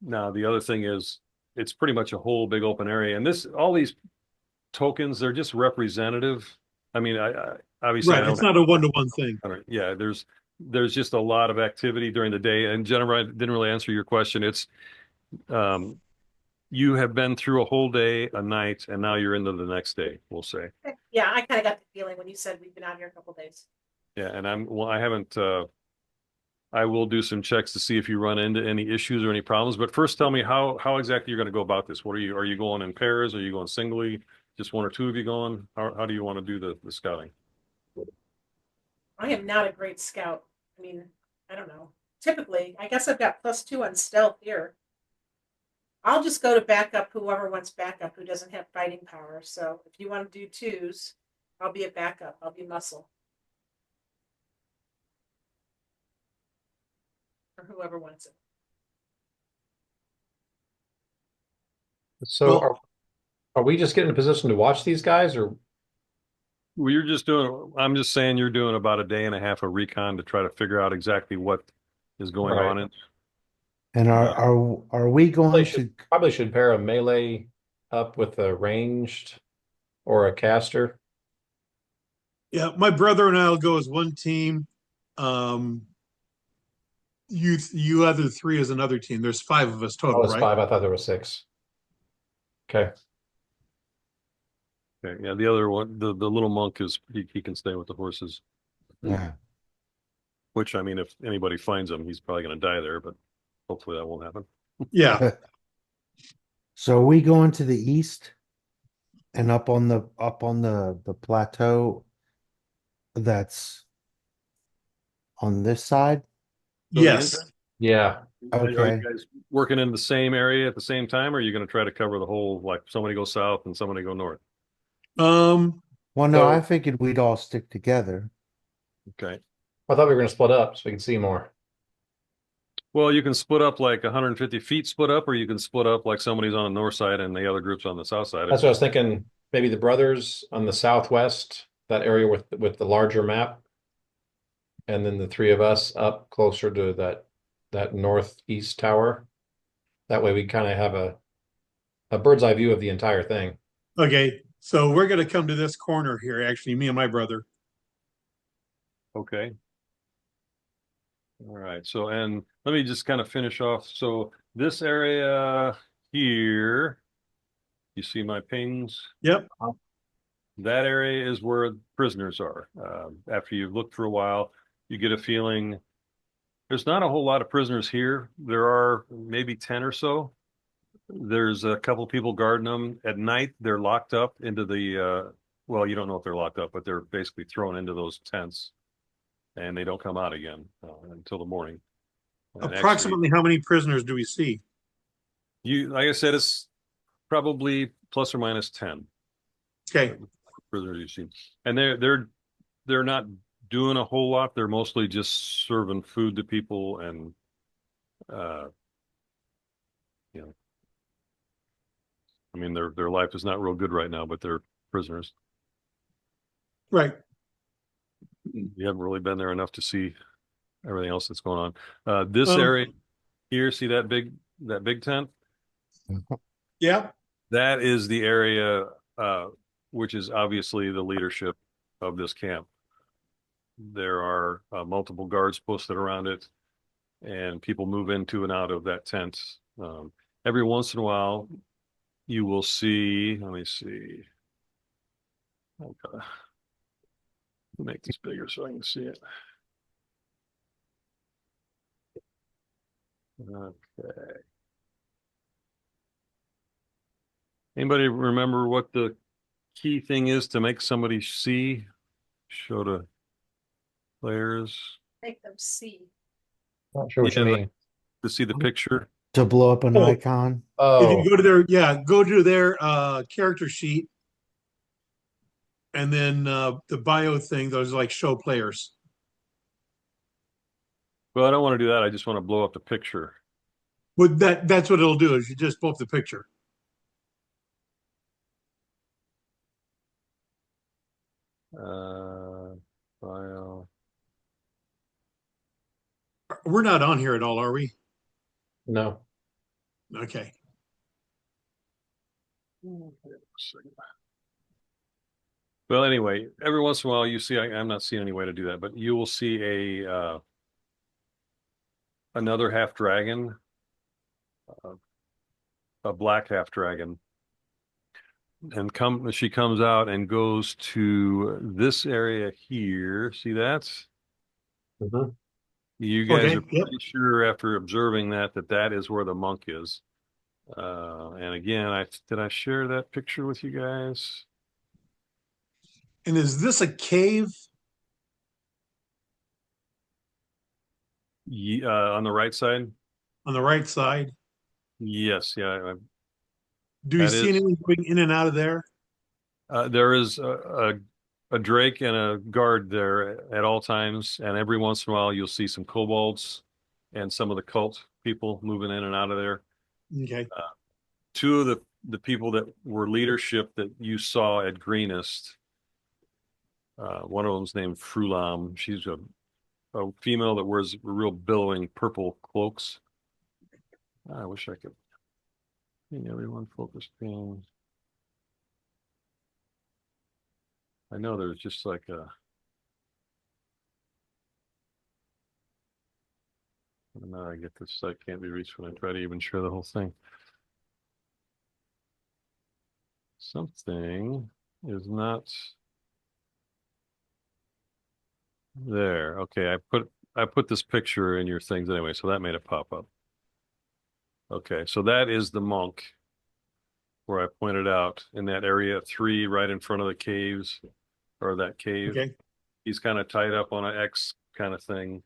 Now the other thing is, it's pretty much a whole big open area, and all these tokens, they're just representative. I mean, I obviously I Right, don't it's not a one-to-one thing. yeah, there's just a lot of activity during the day. And Jennifer, I didn't really answer your question. It's you have been through a whole day, a night, and now you're into the next day, we'll say. Yeah, I kind of got the feeling when you said we've been out here a couple days. Yeah, and I haven't I will do some checks to see if you run into any issues or any problems. But first tell me how exactly you're going to go about this. Are you going in pairs? Are you going singly? just one or two of you going? How do you want to do the scouting? I am not a great scout. I mean, I don't know. Typically, I guess I've got +2 on stealth here. I'll just go to backup whoever wants backup who doesn't have fighting power. So if you want to do 2s, I'll be a backup. I'll be muscle. Or whoever wants it. So Well- are we just getting in a position to watch these guys, or Well, I'm just saying you're doing about a day and a half of recon to try to figure out exactly what is going Right. on. And are we going to? probably should pair a melee up with a ranged or a caster? Yeah, my brother and I'll go as one team. You other three as another team. There's 5 of us Oh, total, it's right? 5. I thought there was 6. Okay. Okay, yeah, the other one, the little monk he can stay with the horses. Yeah. Which, I mean, if anybody finds him, he's probably going to die there, but hopefully that won't happen. Yeah. So are we going to the east and up on the plateau that's on this side? So the Yes. Yeah. Are you Okay. guys working in the same area at the same time, or are you going to try to cover the whole, like somebody go south and somebody go north? Well, no, So- I figured we'd all stick together. Okay. I thought we were going to split up so we can see more. Well, you can split up like 150 feet split up, or you can split up like somebody's on the north side and the other group's on the south side. That's what I was thinking. Maybe the brothers on the southwest, that area with the larger map, and then the 3 of us up closer to that northeast tower. That way we kind of have a bird's eye view of the entire thing. Okay. So we're going to come to this corner here, actually, me and my brother. Okay. All right. So, and let me just kind of finish off. So this area here, you see my pings? Yep. That area is where prisoners are. After you've looked for a while, you get a feeling there's not a whole lot of prisoners here. There are maybe 10 or so. There's a couple people guarding them. At night, they're locked up into well, you don't know if they're locked up, but they're basically thrown into those tents and they don't come out again until the morning. And Approximately how many prisoners do we see? like I said, it's probably plus or minus 10 Okay. prisoners you've seen. And they're not doing a whole lot. They're mostly just serving food to people and you know, I mean their life is not real good right now, but they're prisoners. Right. You haven't really been there enough to see everything else that's going on. This Um, area here, see that big tent? Yeah. That is the area which is obviously the leadership of this camp. There are multiple guards posted around it, and people move into and out of that tent. Every once in a while, you will see, let me see. Okay. Make this bigger so I can see it. Okay. Anybody remember what the key thing is to make somebody see? Show to players. Make them see. Not sure what you Yeah, mean. To see the picture. To blow up an Oh. icon. If Oh, you go to their character sheet, and then the bio thing, those like show players. Well, I don't want to do that. I just want to blow up the picture. Would that's what it'll do, is you just pull up the picture. Bio. We're not on here at all, are we? no. Okay. Well, anyway, every once in a while you see, I'm not seeing any way to do that, but you will see another half dragon, a black half dragon, and she comes out and goes to this area here. See that? Mhm. You guys Okay, are pretty sure after observing that is where the monk is. And again, did I share that picture with you guys? And is this a cave? On the right side? On the right side? Yes, yeah. Do you That see is, anyone going in and out of there? there is a drake and a guard there at all times, and every once in a while you'll see some kobolds and some of the cult people moving in and out of there. Okay. Two of the people that were leadership that you saw at Greenest, one of them's named Frulam. She's a female that wears real billowing purple cloaks. I wish I could. Everyone focus ping. I know there's just like a. I don't know. I get this site can't be reached when I try to even share the whole thing. Something is not there. Okay, I put this picture in your things anyway, so that made it pop up. Okay, so that is the monk where I pointed out in that area 3 right in front of the caves or that cave. Okay. He's kind of tied up on an X kind of thing.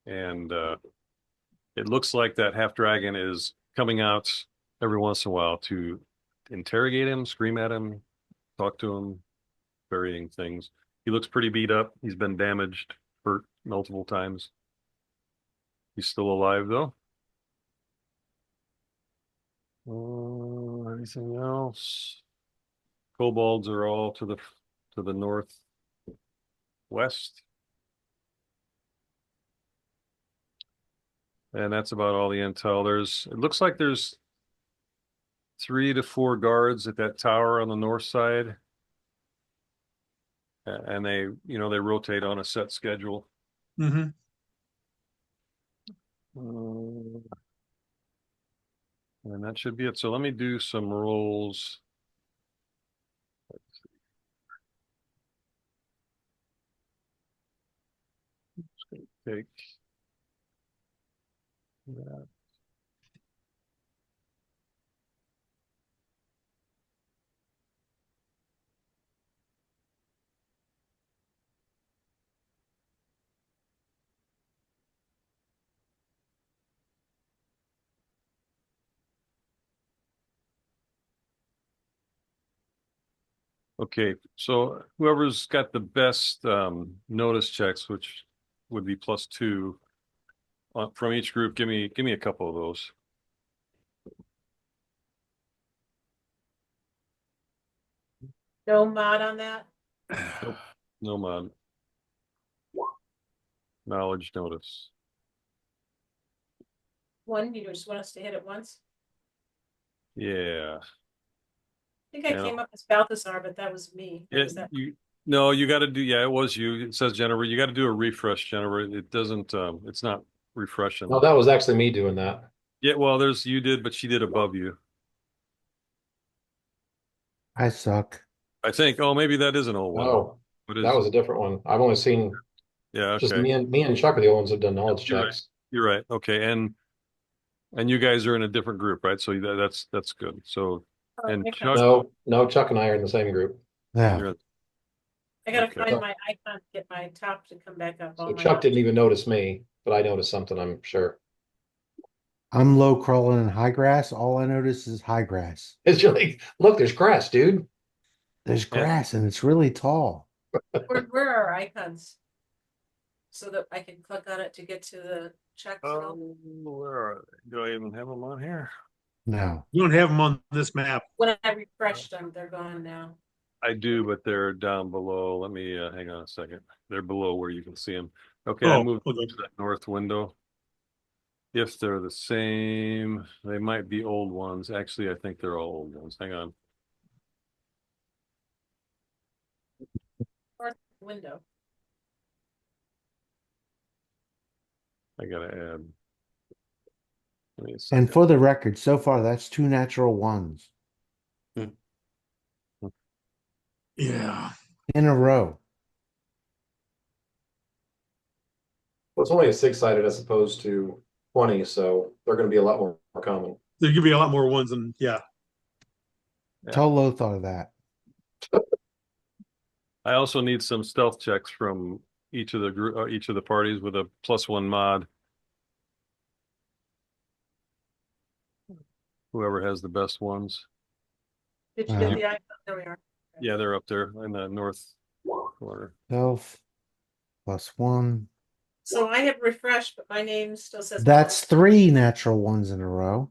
And it looks like that half dragon is coming out every once in a while to interrogate him, scream at him, talk to him, varying things. He looks pretty beat up. He's been damaged, hurt multiple times. He's still alive though. Anything else? Kobolds are all to the northwest. And that's about all the intel. It looks like there's 3 to 4 guards at that tower on the north side. And they rotate on a set schedule. Mm-hmm. And that should be it. So let me do some rolls. Just gonna take that. Okay, so whoever's got the best notice checks, which would be +2 from each group, give me a couple of those. No mod on that? Nope, no mod. Knowledge notice. One, you just want us to hit it once? Yeah. I think I Yeah. came up as Balthazar, but that was me. Or Yeah, was that- no, you got to do. Yeah, it was you. It says Jennifer. You got to do a refresh, Jennifer. It doesn't. It's not refreshing. No, that was actually me doing that. Yeah, well, you did, but she did above you. I suck. I think. Oh, maybe that is an old one. Oh, What is? that was a different one. I've only seen Yeah. just Okay. me and Chuck are the only ones who've done knowledge You're right. checks. You're right. Okay, and you guys are in a different group, right? So that's good. So Oh, and icons. Chuck, No, Chuck and I are in the same group. Yeah. you're, I gotta okay. find my icon to get my top to come back up. So Oh my Chuck gosh. didn't even notice me, but I noticed something, I'm sure. I'm low crawling in high grass. All I notice is high grass. It's like, look, there's grass, dude. There's Yeah. grass and it's really tall. Where are our icons? So that I can click on it to get to the checks. and all? Where are they? Do I even have them on here? No. You don't have them on this map. When I refreshed them, they're gone now. I do, but they're down below. Let me hang on a second. They're below where you can see them. Okay, I Oh, moved okay. to that north window. If they're the same, they might be old ones. Actually, I think they're all old ones. Hang on. North window. I gotta add. Give me a And second. for the record, so far that's 2 natural ones Yeah. in a row. Well, it's only a 6-sided as opposed to 20, so they're going to be a lot more common. There could be a lot more ones than, yeah. Tell Lothar that. I also need some stealth checks from each of the group, each of the parties with a +1 mod. Whoever has the best ones. Did you get the icon? There we are. Yeah, they're up there in the north corner. Self +1. So I have refreshed, but my name still says. That's 3 natural ones in a row.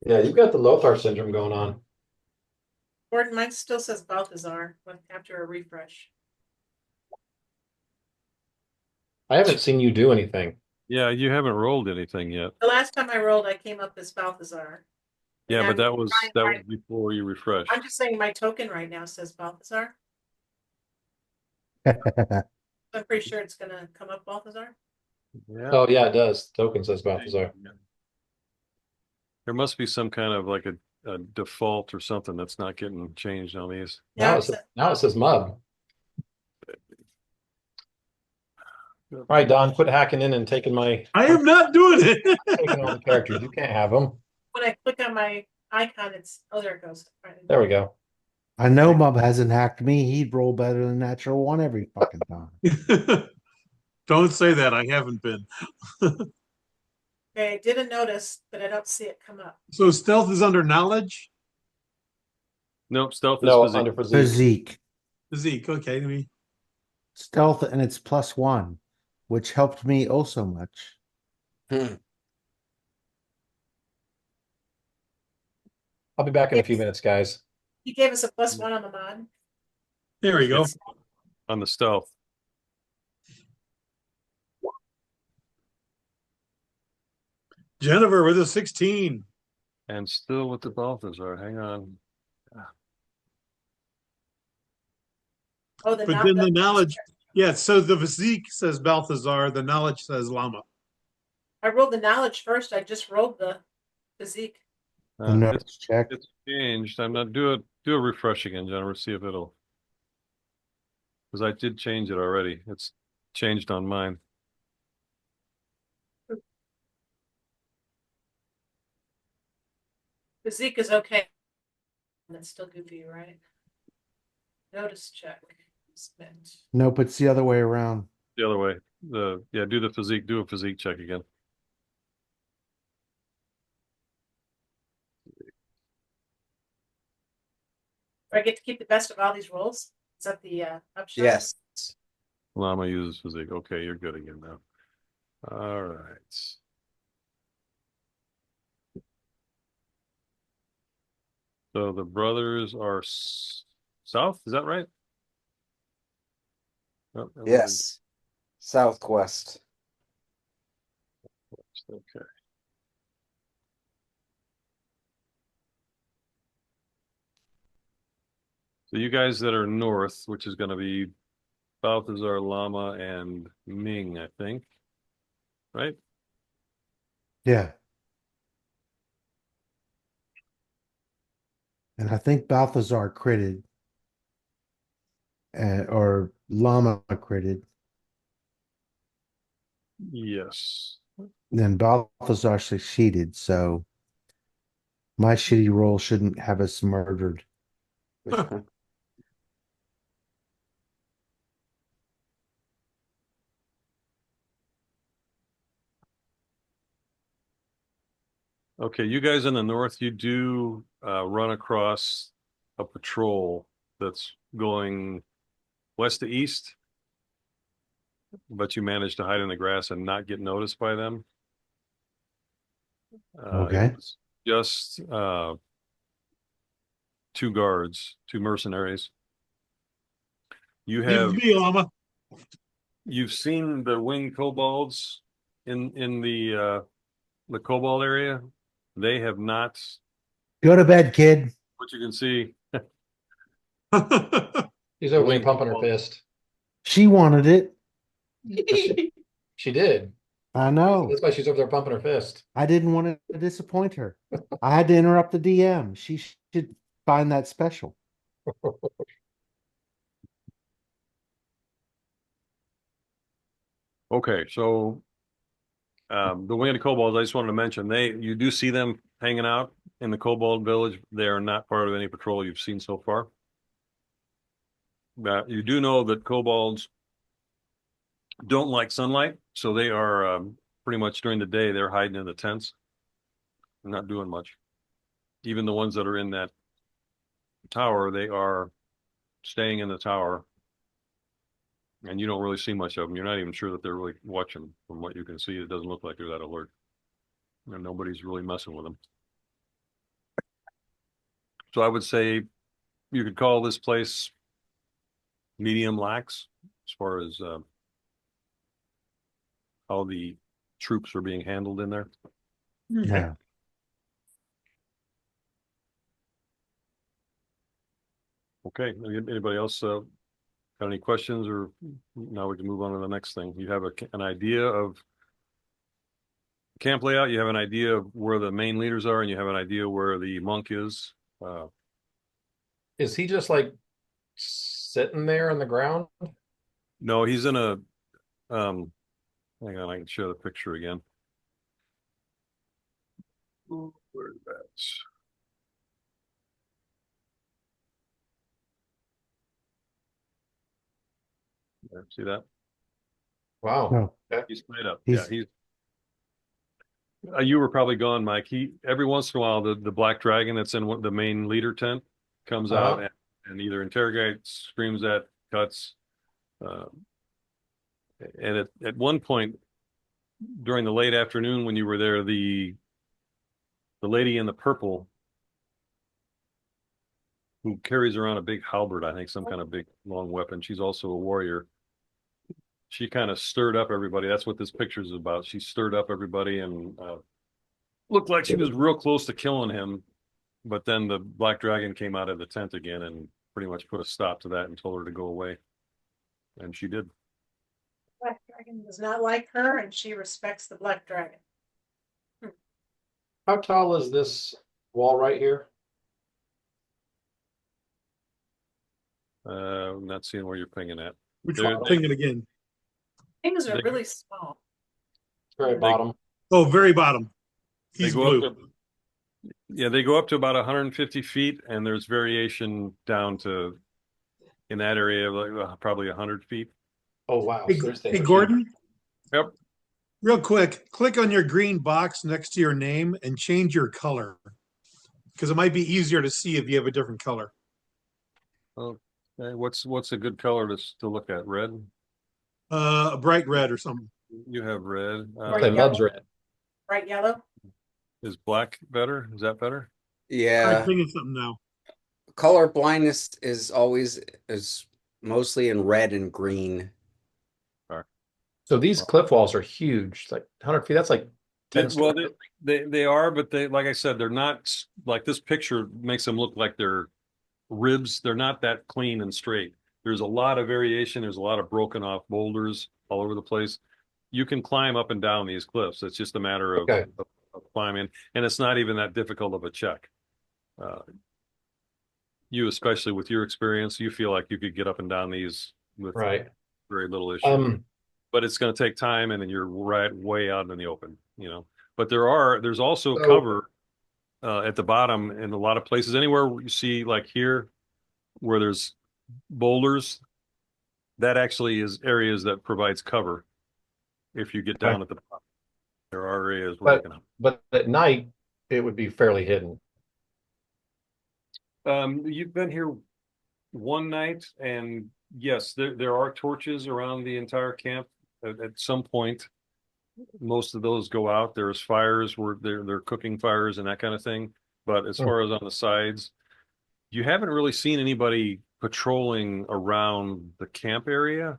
Yeah, you've got the Lothar syndrome going on. Gordon, mine still says Balthazar after a refresh. I haven't seen you do anything. Yeah, you haven't rolled anything yet. The last time I rolled, I came up as Balthazar. Yeah, And but that I'm was before you refreshed. I'm just saying my token right now says Balthazar. I'm pretty sure it's gonna come up Balthazar. Yeah. Oh, yeah, it does. Token says Balthazar. There must be some kind of like a default or something that's not getting changed on these. Now it now it says Mub. All All right, Don, quit hacking in and taking my I am not doing it. taking all the characters. You can't have them. when I click on my icon, there it goes. There we go. I know Mub hasn't hacked me. He'd roll better than natural one every fucking time. Don't say that. I haven't been. Okay, I didn't notice, but I don't see it come up. So stealth is under knowledge? Nope, stealth is No, physique. under physique. Physique. Zeke, okay. Let me. Stealth and it's +1, which helped me oh so much. I'll be back in a few minutes, guys. He gave us a +1 on the mod. There we go. It's on the stealth. Jennifer with a 16. And still with the Balthazar. Hang on. Oh, But then the knowledge, yeah, so the physique says Balthazar, the knowledge says Llama. I rolled the knowledge first. I just rolled the physique. The notes check. It's changed. I'm not do a refresh again, Jennifer. See if it'll, because I did change it already. It's changed on mine. Physique is okay. That's still goofy, right? Notice check. Submit. Nope, it's the other way around. The other way. Do the physique. Do a physique check again. Do I get to keep the best of all these rolls? Is that the upshot? Yes. Llama uses physique. Okay, you're good again now. All right. So the brothers are south. Is that right? Oh, Yes. Southwest. Okay. So you guys that are north, which is going to be Balthazar, Llama, and Ming, I think. Right? Yeah. And I think Balthazar critted. Or Llama critted. Yes. Then Balthazar succeeded, so my shitty roll shouldn't have us murdered. Which one? Okay, you guys in the north, you do run across a patrol that's going west to east, but you manage to hide in the grass and not get noticed by them. Okay. It was just 2 guards, 2 mercenaries. You Leave have me, Llama. you've seen the winged kobolds in the cobalt area. They have not, Go to bed, kid. what you can see. She's over there Wink. pumping her fist. She wanted it. She did. I know. That's why she's over there pumping her fist. I didn't want to disappoint her. I had to interrupt the DM. She should find that special. Okay, so The winged kobolds, I just wanted to mention, you do see them hanging out in the kobold village. They are not part of any patrol you've seen so far. You do know that kobolds don't like sunlight, so they are pretty much during the day they're hiding in the tents, not doing much. Even the ones that are in that tower, they are staying in the tower, and you don't really see much of them. You're not even sure that they're really watching. From what you can see, it doesn't look like they're that alert. And nobody's really messing with them. So I would say you could call this place medium lax as far as how the troops are being handled in there. Yeah. Okay, anybody else got any questions, or now we can move on to the next thing? You have an idea of camp layout, you have an idea of where the main leaders are, and you have an idea where the monk is. Is he just like sitting there on the ground? No, he's in a hang on, I can show the picture again. Where's that? See that? Wow. No. Okay. He's played up. He's- Yeah, you were probably gone, Mike. Every once in a while the black dragon that's in the main leader tent comes out and either interrogates, screams at, cuts. And at one point during the late afternoon when you were there, the lady in the purple who carries around a big halberd, I think some kind of big long weapon. She's also a warrior. She kind of stirred up everybody. That's what this picture is about. She stirred up everybody and looked like she was real close to killing him. But then the black dragon came out of the tent again and pretty much put a stop to that and told her to go away. And she did. Black Dragon does not like her, and she respects the Black Dragon. How tall is this wall right here? I'm not seeing where you're pinging at. Which There- one? Ping it again. Things are They- really small. Very bottom. Oh, very bottom. They He's go blue. up to, yeah, they go up to about 150 feet, and there's variation down to in that area like probably 100 feet. Oh wow. Hey, So these things hey, are huge. Gordon, Yep. real quick, click on your green box next to your name and change your color. Because it might be easier to see if you have a different color. Okay. What's a good color to look at? Red? A bright red or something. You have red. Or Say yellow. mud's red. Bright yellow. Is black better? Is that better? I'm Yeah, thinking something now. color blindness is mostly in red and green. So these cliff walls are huge, like 100 feet. That's like 10 Well, stories. they are, but they, like I said, they're not like this picture makes them look like they're ribs. They're not that clean and straight. There's a lot of variation. There's a lot of broken off boulders all over the place. You can climb up and down these cliffs. It's just a matter of, Okay. of climbing, and it's not even that difficult of a check. You, especially with your experience, you feel like you could get up and down these with Right. very little issue. Um, But it's going to take time, and then you're right way out in the open, you know. But there's also So- cover at the bottom in a lot of places. Anywhere you see like here, where there's boulders, that actually is areas that provides cover. If you get down at the bottom, there are areas where you can. but at night it would be fairly hidden. You've been here one night, and yes, there are torches around the entire camp. At some point, most of those go out. There's fires where they're cooking fires and that kind of thing. But as far as on the sides, you haven't really seen anybody patrolling around the camp area.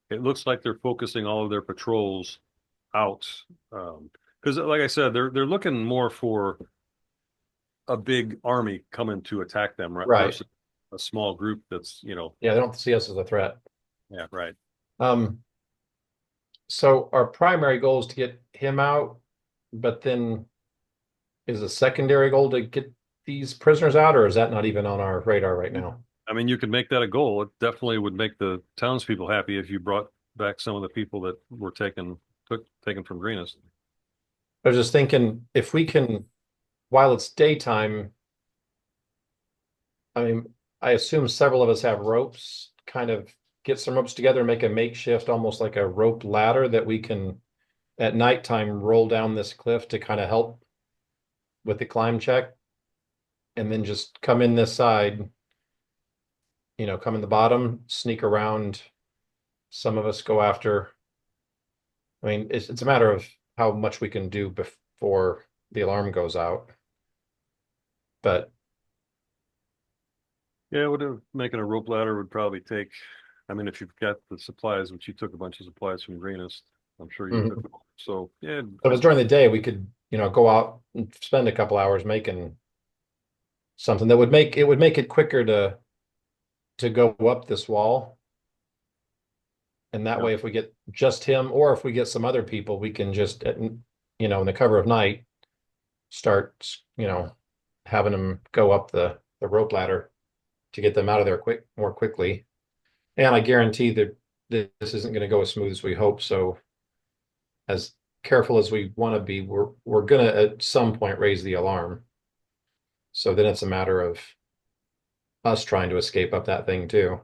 It looks like they're focusing all of their patrols out. Because like I said, they're looking more for a big army coming to attack them, right? Right. Versus a small group that's, you know, Yeah, they don't see us as a threat. yeah, right. So our primary goal is to get him out, but then is a secondary goal to get these prisoners out, or is that not even on our radar right now? I mean, you could make that a goal. It definitely would make the townspeople happy if you brought back some of the people that were taken from Greenest. I was just thinking if we can, while it's daytime, I mean, I assume several of us have ropes, kind of get some ropes together and make a makeshift, almost like a rope ladder that we can at nighttime roll down this cliff to kind of help with the climb check. And then just come in this side, come in the bottom, sneak around. Some of us go after. I mean, it's a matter of how much we can do before the alarm goes out. But Yeah, making a rope ladder would probably take, I mean, if you've got the supplies, which you took a bunch of supplies from Greenest, I'm sure you took them. So yeah, if it was during the day, we could, go out and spend a couple hours making something that would make it quicker to go up this wall. And that Yeah. way, if we get just him, or if we get some other people, we can just, in the cover of night, start, having them go up the rope ladder to get them out of there more quickly. And I guarantee that this isn't going to go as smooth as we hope. So as careful as we want to be, we're going to at some point raise the alarm. So then it's a matter of us trying to escape up that thing too.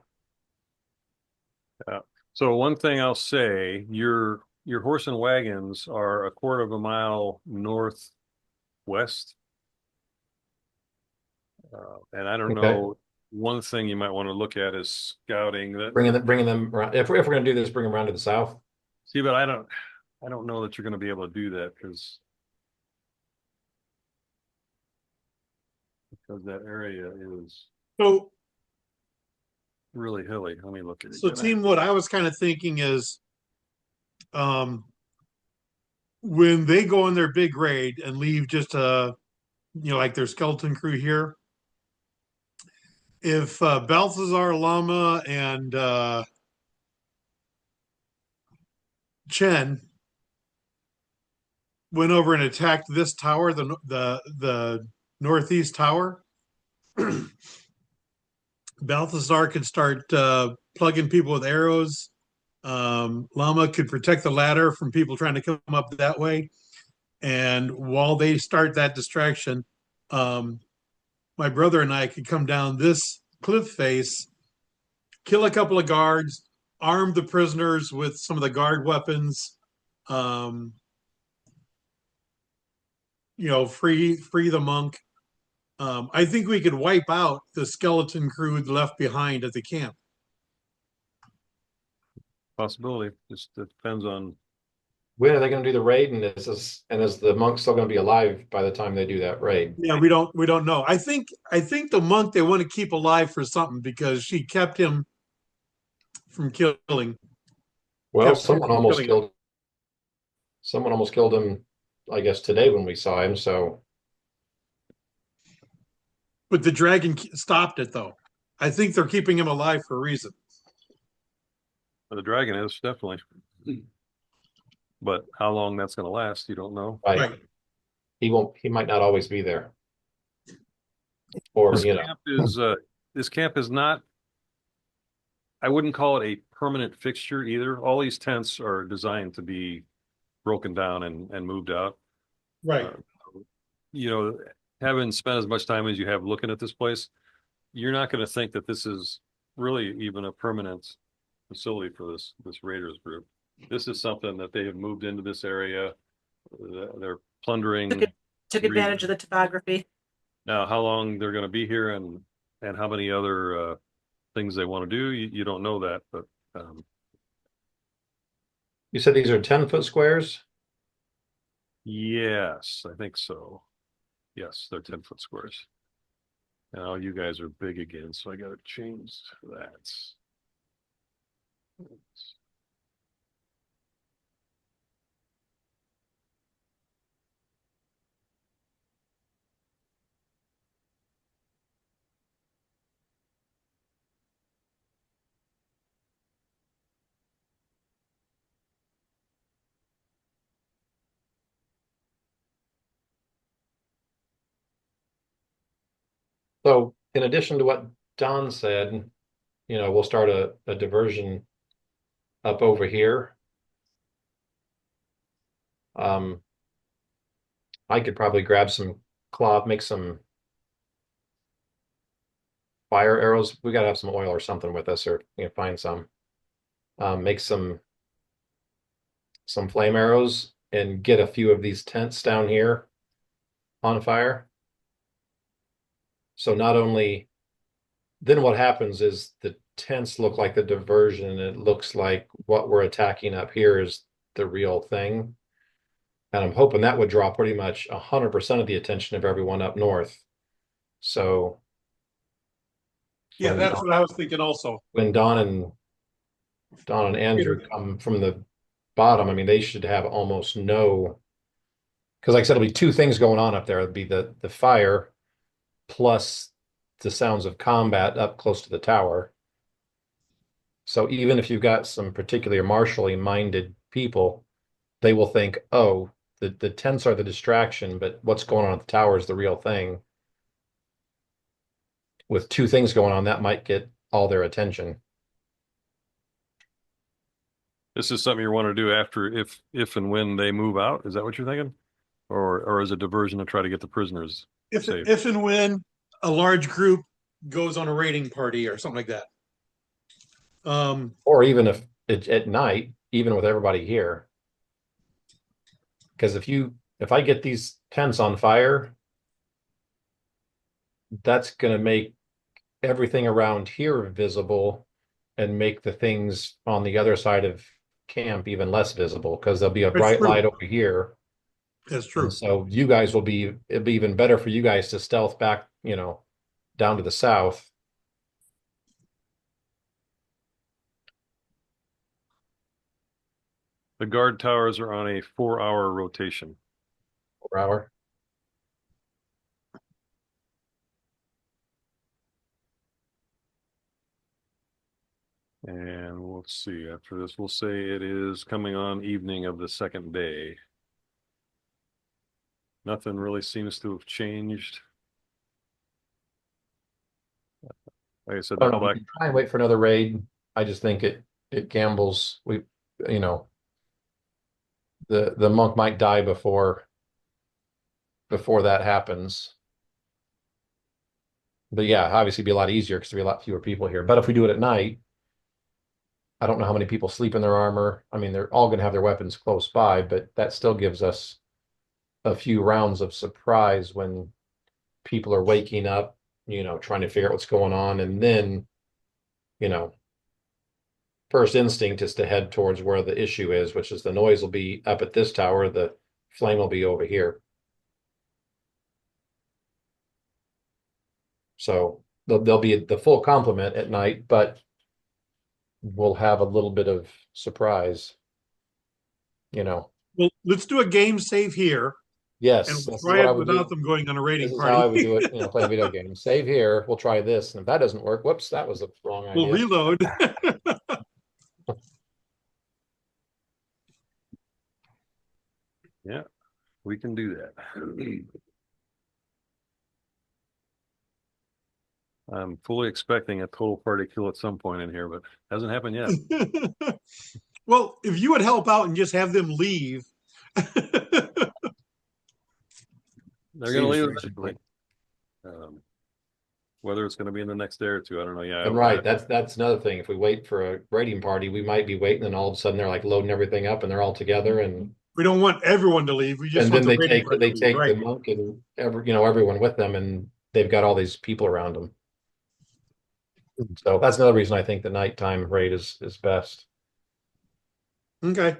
So one thing I'll say, your horse and wagons are a quarter of a mile northwest. And I don't Okay. know, one thing you might want to look at is scouting that. Bringing them around. If we're going to do this, bring them around to the south. See, but I don't know that you're going to be able to do that because that area is So, really hilly. Let me look at it. so team, what I was kind of thinking is, um, when they go on their big raid and leave just like their skeleton crew here, if Balthazar Lama and Chen went over and attacked this tower, the northeast tower, Balthazar could start plugging people with arrows. Lama could protect the ladder from people trying to come up that way. And while they start that distraction, my brother and I could come down this cliff face, kill a couple of guards, arm the prisoners with some of the guard weapons, free the monk. I think we could wipe out the skeleton crew left behind at the camp. Possibility. Just it depends on. When are they going to do the raid? And is the monk still going to be alive by the time they do that raid? Yeah, we don't know. I think the monk they want to keep alive for something because she kept him from killing. Well, Kept him someone from almost killing. killed him, I guess, today when we saw him. So But the dragon stopped it though. I think they're keeping him alive for a reason. The dragon is definitely. But how long that's going to last, you don't know. Right. He might not always be there. Or, This camp is not, I wouldn't call it a permanent fixture either. All these tents are designed to be broken down and moved out. Right. Having spent as much time as you have looking at this place, you're not going to think that this is really even a permanent facility for this Raiders group. This is something that they have moved into this area. They're plundering. Took advantage of the topography. Now, how long they're going to be here and how many other things they want to do, you don't know that. But you said these are 10-foot squares? yes, I think so. Yes, they're 10-foot squares. Now you guys are big again, so I got to change that. So in addition to what Don said, we'll start a diversion up over here. I could probably grab some cloth, make some fire arrows. We gotta have some oil or something with us, or find some. Make some flame arrows and get a few of these tents down here on fire. So not only then what happens is the tents look like the diversion, and it looks like what we're attacking up here is the real thing. And I'm hoping that would draw pretty much 100% of the attention of everyone up north. So Yeah, when that's what I was thinking also. when Don and Andrew come from the bottom, I mean, they should have almost no, because like I said, it'll be two things going on up there. It'll be the fire plus the sounds of combat up close to the tower. So even if you've got some particularly martially minded people, they will think, oh, the tents are the distraction, but what's going on at the tower is the real thing. With two things going on, that might get all their attention. This is something you want to do after if and when they move out. Is that what you're thinking? Or is a diversion to try to get the prisoners safe? If and when a large group goes on a raiding party or something like that. Or even if at night, even with everybody here. Because if I get these tents on fire, that's going to make everything around here visible and make the things on the other side of camp even less visible because there'll be a That's bright true. light over here. That's true. And so you guys it'll be even better for you guys to stealth back, down to the south. The guard towers are on a 4-hour rotation. 4 hour. And we'll see. After this, we'll say it is coming on evening of the second day. Nothing really seems to have changed. Like I said, I don't that know. We black can try and wait for another raid. I just think it gambles. The monk might die before that happens. But yeah, obviously it'd be a lot easier because there'd be a lot fewer people here. But if we do it at night, I don't know how many people sleep in their armor. I mean, they're all going to have their weapons close by, but that still gives us a few rounds of surprise when people are waking up, trying to figure out what's going on. And then, first instinct is to head towards where the issue is, which is the noise will be up at this tower, the flame will be over here. So they'll be the full complement at night, but we'll have a little bit of surprise. Well, let's do a game save here, Yes, and we'll this is try what I it would do. without them going on a raiding This is party. how I would do it, playing video games. Save here, we'll try this. And if that doesn't work, whoops, that was the wrong idea. We'll reload. Yeah, we can do that. I'm fully expecting a total party kill at some point in here, but hasn't happened yet. Well, if you would help out and just have them leave. They're going to leave Seems eventually. Whether it's going to be in the next day or two, I don't know. Yeah, And right, that's another thing. If we wait for a raiding party, we might be waiting, and all of a sudden they're like loading everything up, and they're all together, and We don't want everyone to leave. We just and want then the raiding party to leave, right? the monk and everyone with them, and they've got all these people around them. So that's another reason I think the nighttime raid is best. Okay.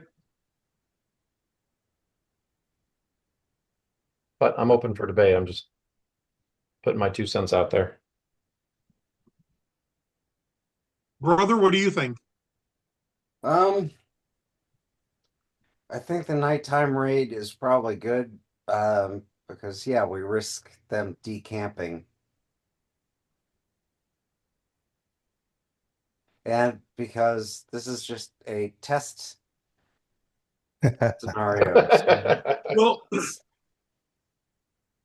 But I'm open for debate. I'm just putting my 2 cents out there. Brother, what do you think? I think the nighttime raid is probably good, because yeah, we risk them decamping. And because this is just a test scenario. So Well,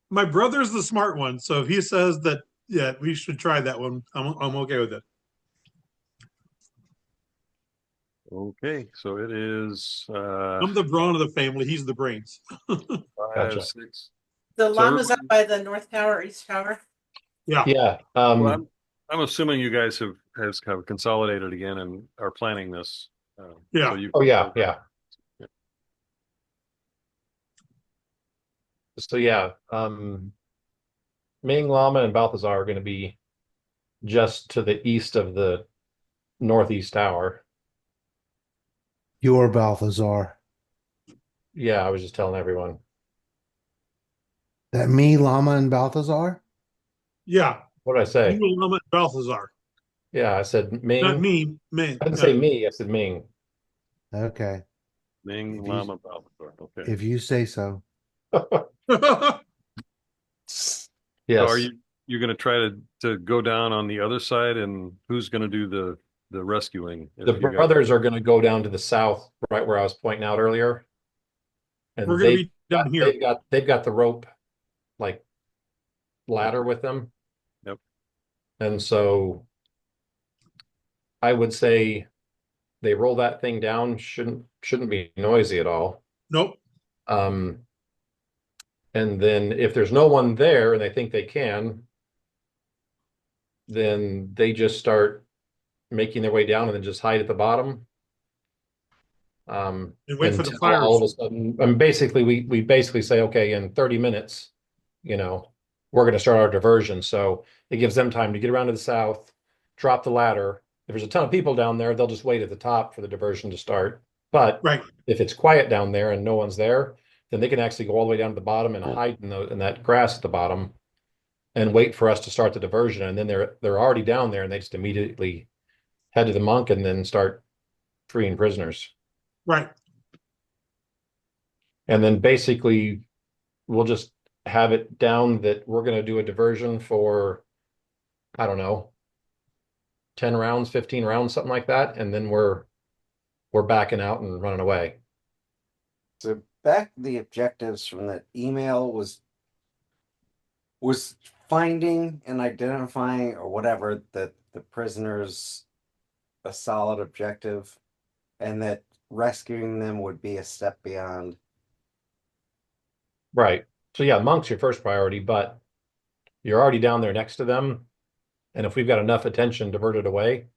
my brother's the smart one, so if he says that, yeah, we should try that one, I'm okay with it. Okay, so it is I'm the brawn of the family. He's the brains. 5, Gotcha. 6, The So llama's up by the north tower, east tower. Yeah. Yeah. Well, I'm assuming you guys have kind of consolidated again and are planning this. Yeah. So you. Oh, yeah, yeah. So yeah, Ming, Lama, and Balthazar are going to be just to the east of the northeast tower. Your Balthazar. Yeah, I was just telling everyone. That me, Llama, and Balthazar? Yeah. What did I say? You, Lama, and Balthazar. Yeah, I said Ming. Not me, man. I didn't say me. I said Ming. Okay. Ming, If you- Lama, Balthazar. Okay. If you say so. So Yes. are you're going to try to go down on the other side, and who's going to do the rescuing? The If you got- brothers are going to go down to the south, right where I was pointing out earlier. And We're going to be down here. they've got the rope like ladder with them. Yep. And so I would say they roll that thing down, shouldn't be noisy at all. Nope. And then if there's no one there and they think they can, then they just start making their way down and then just hide at the bottom. And wait for the Until fires. all of a sudden, and basically we basically say, okay, in 30 minutes, we're going to start our diversion. So it gives them time to get around to the south, drop the ladder. If there's a ton of people down there, they'll just wait at the top for the diversion to start. But Right. if it's quiet down there and no one's there, then they can actually go all the way down to the bottom and hide in that grass at the bottom and wait for us to start the diversion. And then they're already down there and they just immediately head to the monk and then start freeing prisoners. Right. And then basically we'll just have it down that we're going to do a diversion for, I don't know, 10 rounds, 15 rounds, something like that. And then we're backing out and running away. So back the objectives from that email was finding and identifying or whatever that the prisoners a solid objective and that rescuing them would be a step beyond. Right. So yeah, monk's your first priority, but you're already down there next to them. And if we've got enough attention diverted away,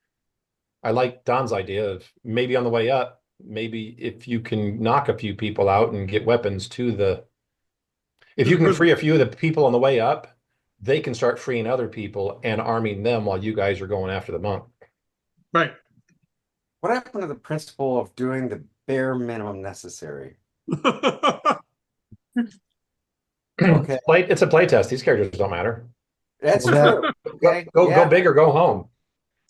I like Don's idea of maybe on the way up, maybe if you can knock a few people out and get weapons if you can free a few of the people on the way up, they can start freeing other people and arming them while you guys are going after the monk. Right. What happened to the principle of doing the bare minimum necessary? Okay. It's a play test. These characters don't matter. That's Well, true. Okay. Go yeah. big or go home.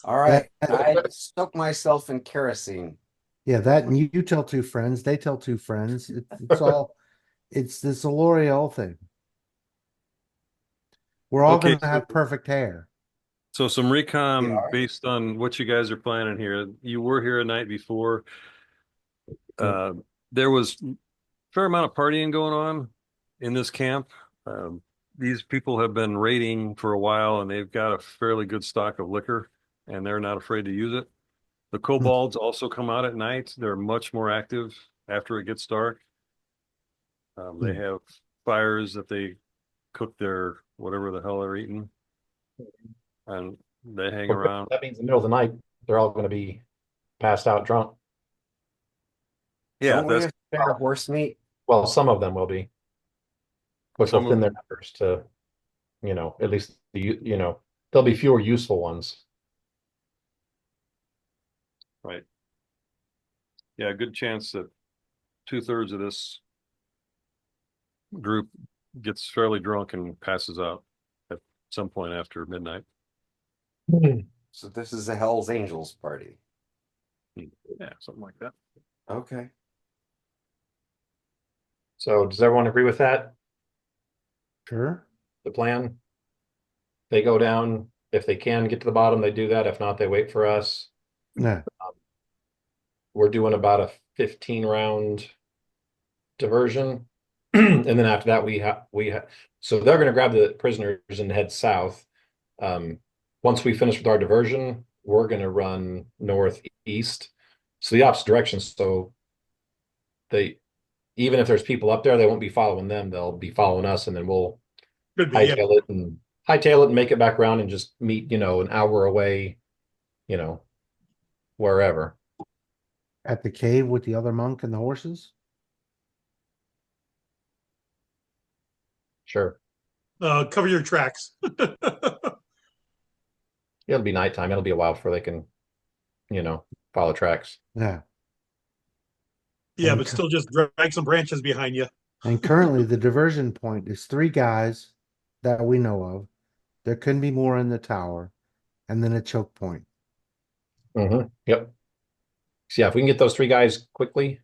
All right. I soak myself in kerosene. Yeah, that and you tell two friends, they tell two friends. It's all it's this L'Oreal thing. We're all Okay, gonna have perfect hair. So some recon Yeah. based on what you guys are planning here. You were here a night before. There was a fair amount of partying going on in this camp. These people have been raiding for a while and they've got a fairly good stock of liquor and they're not afraid to use it. The kobolds also come out at night. They're much more active after it gets dark. They have fires that they cook their whatever the hell they're eating. And they hang around. That means in the middle of the night, they're all going to be passed out drunk. Yeah, Don't we that's have spare horse meat? Well, some of them will be, which Some will of thin their numbers to, at least there'll be fewer useful ones. right. Yeah, good chance that 2/3 of this group gets fairly drunk and passes out at some point after midnight. So this is a Hell's Angels party. Yeah, something like that. Okay. So does everyone agree with that? Sure. The plan? They go down. If they can get to the bottom, they do that. If not, they wait for us. Yeah. We're doing about a 15 round diversion. And then after that, so they're going to grab the prisoners and head south. Once we finish with our diversion, we're going to run northeast. So the opposite direction. So even if there's people up there, they won't be following them. They'll be following us, and then we'll Could be, yeah. hightail it and make it back around and just meet, an hour away, wherever. At the cave with the other monk and the horses? Sure. Cover your tracks. It'll be nighttime. It'll be a while before they can, follow tracks. Yeah. Yeah, And but still just drag some branches behind you. And currently the diversion point is 3 guys that we know of. There can be more in the tower, and then a choke point. Yep. So yeah, if we can get those 3 guys quickly,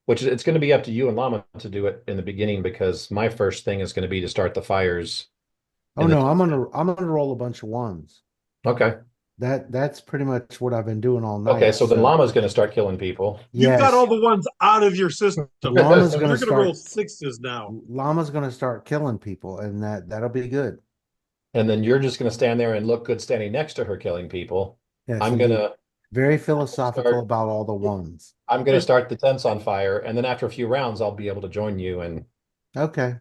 which it's going to be up to you and Llama to do it in the beginning, because my first thing is going to be to start the fires. Oh no, I'm gonna roll a bunch of ones. Okay. That's pretty much what I've been doing all night. Okay, so then Llama's going to start killing people. You've Yes, got all the ones out of your system. Llama's They're gonna going to roll start. 6s now. Llama's gonna start killing people, and that'll be good. And then you're just going to stand there and look good standing next to her killing people. Yes, I'm indeed. gonna Very philosophical start- about all the ones. I'm going to start the tents on fire, and then after a few rounds, I'll be able to join you and Okay.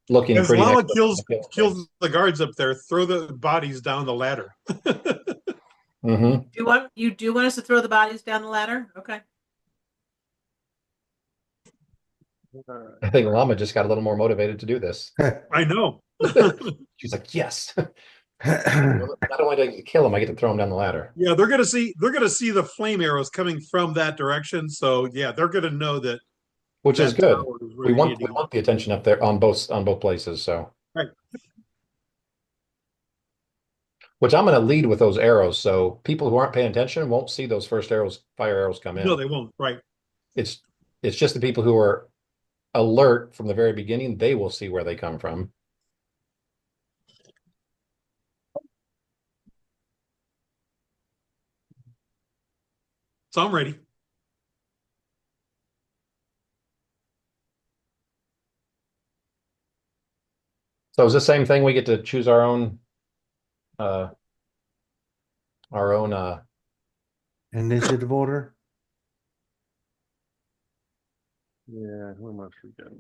looking As pretty. Llama next to kills the guards up there, throw the bodies down the ladder. Mhm. You do want us to throw the bodies down the ladder? Okay. I think Llama just got a little more motivated to do this. I know. She's like, yes. Not only do I get to kill him, I get to throw him down the ladder. Yeah, they're gonna see the flame arrows coming from that direction. So yeah, they're gonna know that. Which is that good. tower is where We they want need to we go. want the attention up there on both places. So Right. which I'm going to lead with those arrows, so people who aren't paying attention won't see those first fire arrows come in. No, they won't. Right. It's just the people who are alert from the very beginning. They will see where they come from. So I'm ready. So it's the same thing. We get to choose our own uh Initiative order. Yeah, who am I forgetting?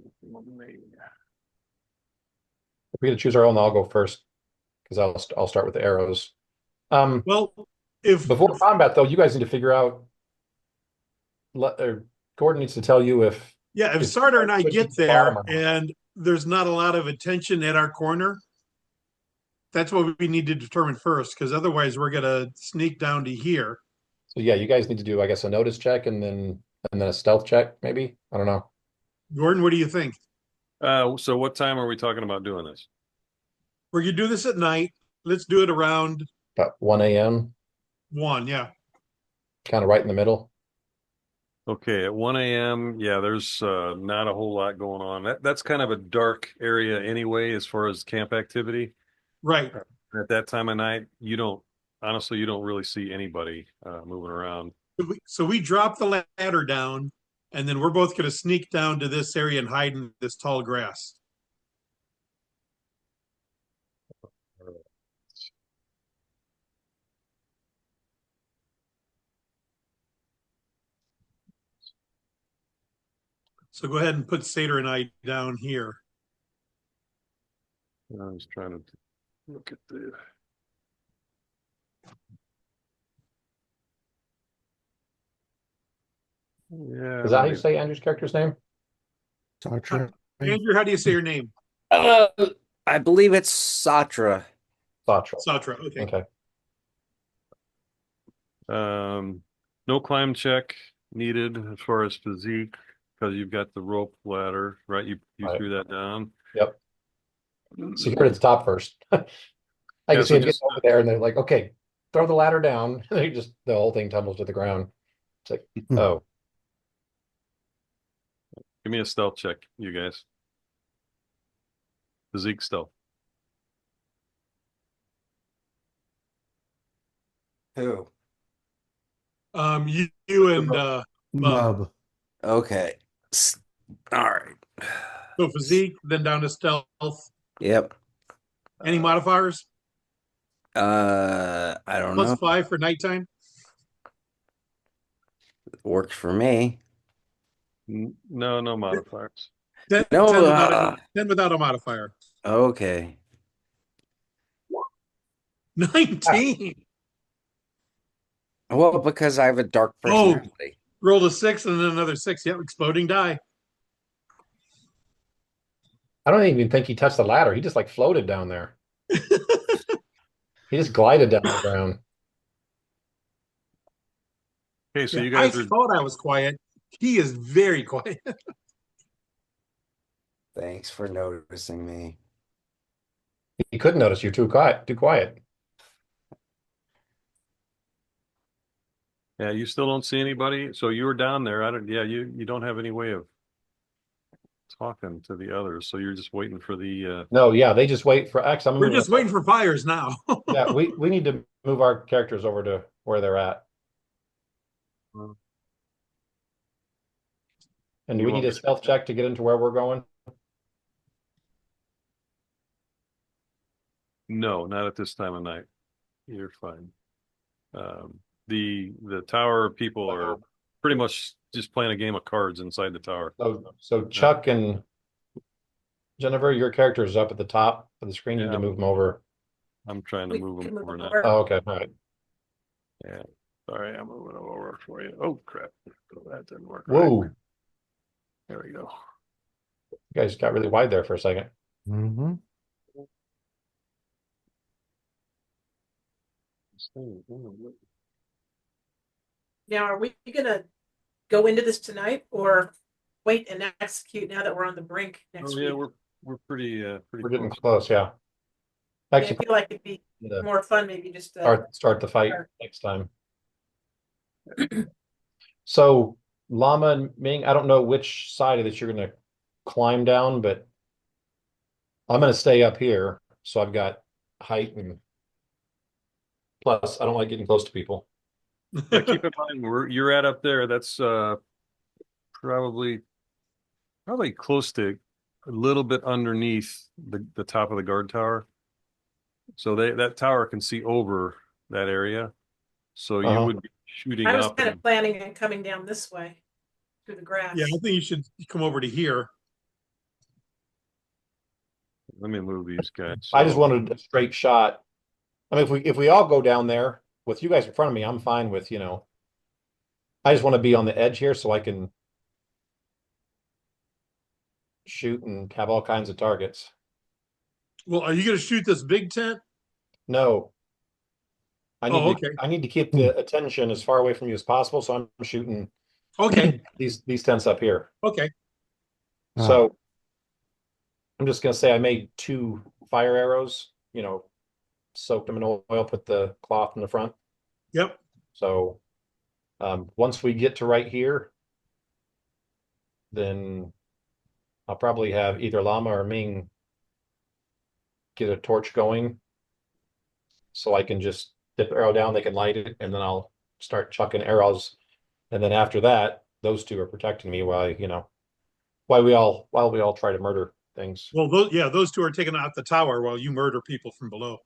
if we get to choose our own, I'll go first because I'll start with the arrows. Well, if Before combat though, you guys need to figure out Gordon needs to tell you if if It's Sardar and I switching get to there bottom or not. and there's not a lot of attention at our corner, that's what we need to determine first, because otherwise we're gonna sneak down to here. so yeah, you guys need to do, I guess, a notice check and then a stealth check, maybe. I don't know. Gordon, what do you think? So what time are we talking about doing this? We're gonna do this at night. Let's do it around About 1 a.m., 1. Yeah. kind of right in the middle. Okay, at 1 a.m., yeah, there's not a whole lot going on. That's kind of a dark area anyway, as far as camp activity. Right. At that time of night, you don't really see anybody moving around. So we drop the ladder down, and then we're both gonna sneak down to this area and hide in this tall grass. So go ahead and put Sater and I down here. I was trying to look at the. Yeah. Is that how you say Andrew's character's name? Sartre. Andrew, how do you say your name? I believe it's Satra. Satra. Satra. Okay. Okay. No climb check needed as far as physique because you've got the rope ladder, right? You Right. threw that down. Yep. So you're at the top first. I Yeah, can so see him just- getting over there, and they're like, "Okay, throw the ladder down." And the whole thing tumbles to the ground. It's like, oh, Give me a stealth check, you guys. Physique stealth. Who? You and Mub. Mub. Okay. All right. So physique, then down to stealth. Yep. Any modifiers? I don't know. +5 for nighttime. Works for me. No, no modifiers. 10, No, 10 without, 10 without a modifier. okay. 19. Well, because I have a dark Oh. personality. Rolled a 6 and then another 6. Yep, exploding die. I don't even think he touched the ladder. He just like floated down there. He just glided down the ground. Okay, so Yeah, you I guys are thought I was quiet. He is very quiet. Thanks for noticing me. He couldn't notice you're too quiet. Too quiet. yeah, you still don't see anybody. So you were down there. I don't yeah, you don't have any way of talking to the others. So you're just waiting for the No, yeah, they just wait for X. I'm We're moving just waiting for fires now. Yeah, we need to move our characters over to where they're at. And do You we want need me a to- stealth check to get into where we're going? No, not at this time of night. You're fine. The tower people are pretty much just playing a game of cards inside the tower. So Chuck and Jennifer, your character is up at the top of the screen. You need to Yeah. move them over. I'm trying to We move can them move over them now. over. Oh, okay, all right. Yeah. Sorry, I'm moving them over for you. Oh crap. That didn't work. Whoa, Right. There we go. you guys got really wide there for a second. Mm-hmm. Now, are we gonna go into this tonight or wait and execute now that we're on the brink next Oh, yeah, week? we're pretty We're getting close. close, yeah. I Actually, feel like it'd be the- more fun, maybe just to start the fight Sure. next time. So Llama and Ming, I don't know which side of this you're gonna climb down, but I'm gonna stay up here, so I've got height and plus I don't like getting close to people. Yeah, keep in mind you're at up there. That's probably close to a little bit underneath the top of the guard tower. So that tower can see over that area. So you Uh-huh. would be shooting I was up. kind of and- planning on coming down this way through the grass. Yeah, I think you should come over to here. Let me move these guys. I just So- wanted a straight shot. I mean, if we all go down there with you guys in front of me, I'm fine with, I just want to be on the edge here so I can shoot and have all kinds of targets. Well, are you going to shoot this big tent? No. Oh, okay. I need to keep the attention as far away from you as possible, so I'm shooting Okay, these tents up here. okay. Ah. So I'm just gonna say I made 2 fire arrows, soaked them in oil, put the cloth in the front. Yep. So once we get to right here, then I'll probably have either Llama or Ming get a torch going so I can just dip the arrow down, they can light it, and then I'll start chucking arrows. And then after that, those 2 are protecting me while we all try to murder things. Well, those 2 are taking out the tower while you murder people from below.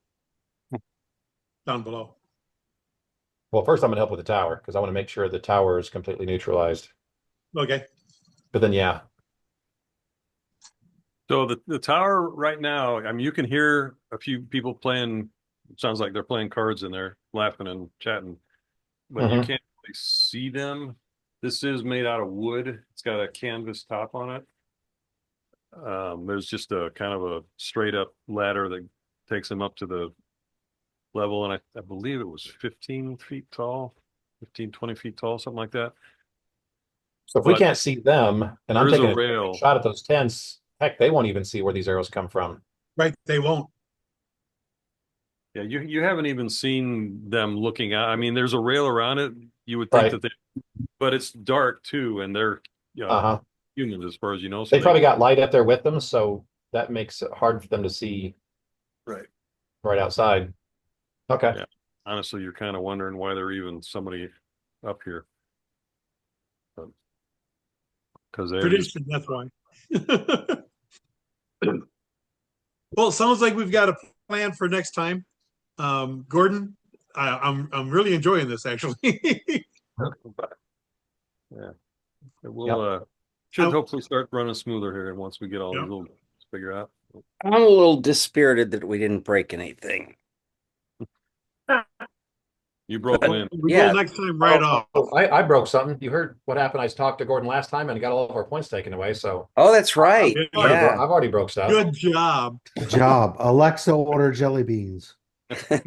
Down below. Well, first I'm gonna help with the tower because I want to make sure the tower is completely neutralized. Okay. But then yeah. So the tower right now, I mean, you can hear a few people playing. It sounds like they're playing cards in there, laughing and chatting, but you Mhm. can't really see them. This is made out of wood. It's got a canvas top on it. There's just a kind of a straight up ladder that takes them up to the level, and I believe it was 15 feet tall, 15, 20 feet tall, something like that. So if we But can't see them and I'm there is taking a a rail. shot at those tents, heck, they won't even see where these arrows come from. Right, they won't. Yeah, you haven't even seen them looking out. I mean, there's a rail around it. You would think Right. that but it's dark too, and they're Uh-huh. humans as far as you know. So They probably got light up there with them, so that makes it hard for them to see right. right outside. Okay. Yeah. Honestly, you're kind of wondering why there even somebody up here. Because Tradition, that's why. Well, it sounds like we've got a plan for next time. Gordon, I'm really enjoying this actually. yeah, we'll Should hopefully start running smoother here once we get all Yep. these little figure out. I'm a little dispirited that we didn't break anything. You broke Well, when? we Yeah. will next time right off. I broke something. You heard what happened. I talked to Gordon last time and got all of our points taken away. So Oh, that's right. Yeah. Yeah. I've already broke stuff. Good job. Good job. Alexa, order jelly beans. I'd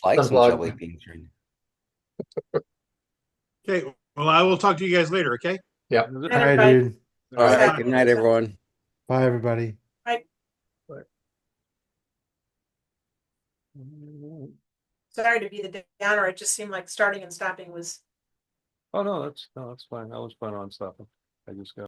like some Unplug. jelly beans right now. Okay, well, I will talk to you guys later, okay? Yep. All right, Everybody- dude. All right. Yeah. Good night, everyone. Bye, everybody. Sorry to be the downer. It just seemed like starting and stopping was Oh, no, that's fine. I was planning on stopping. I just got.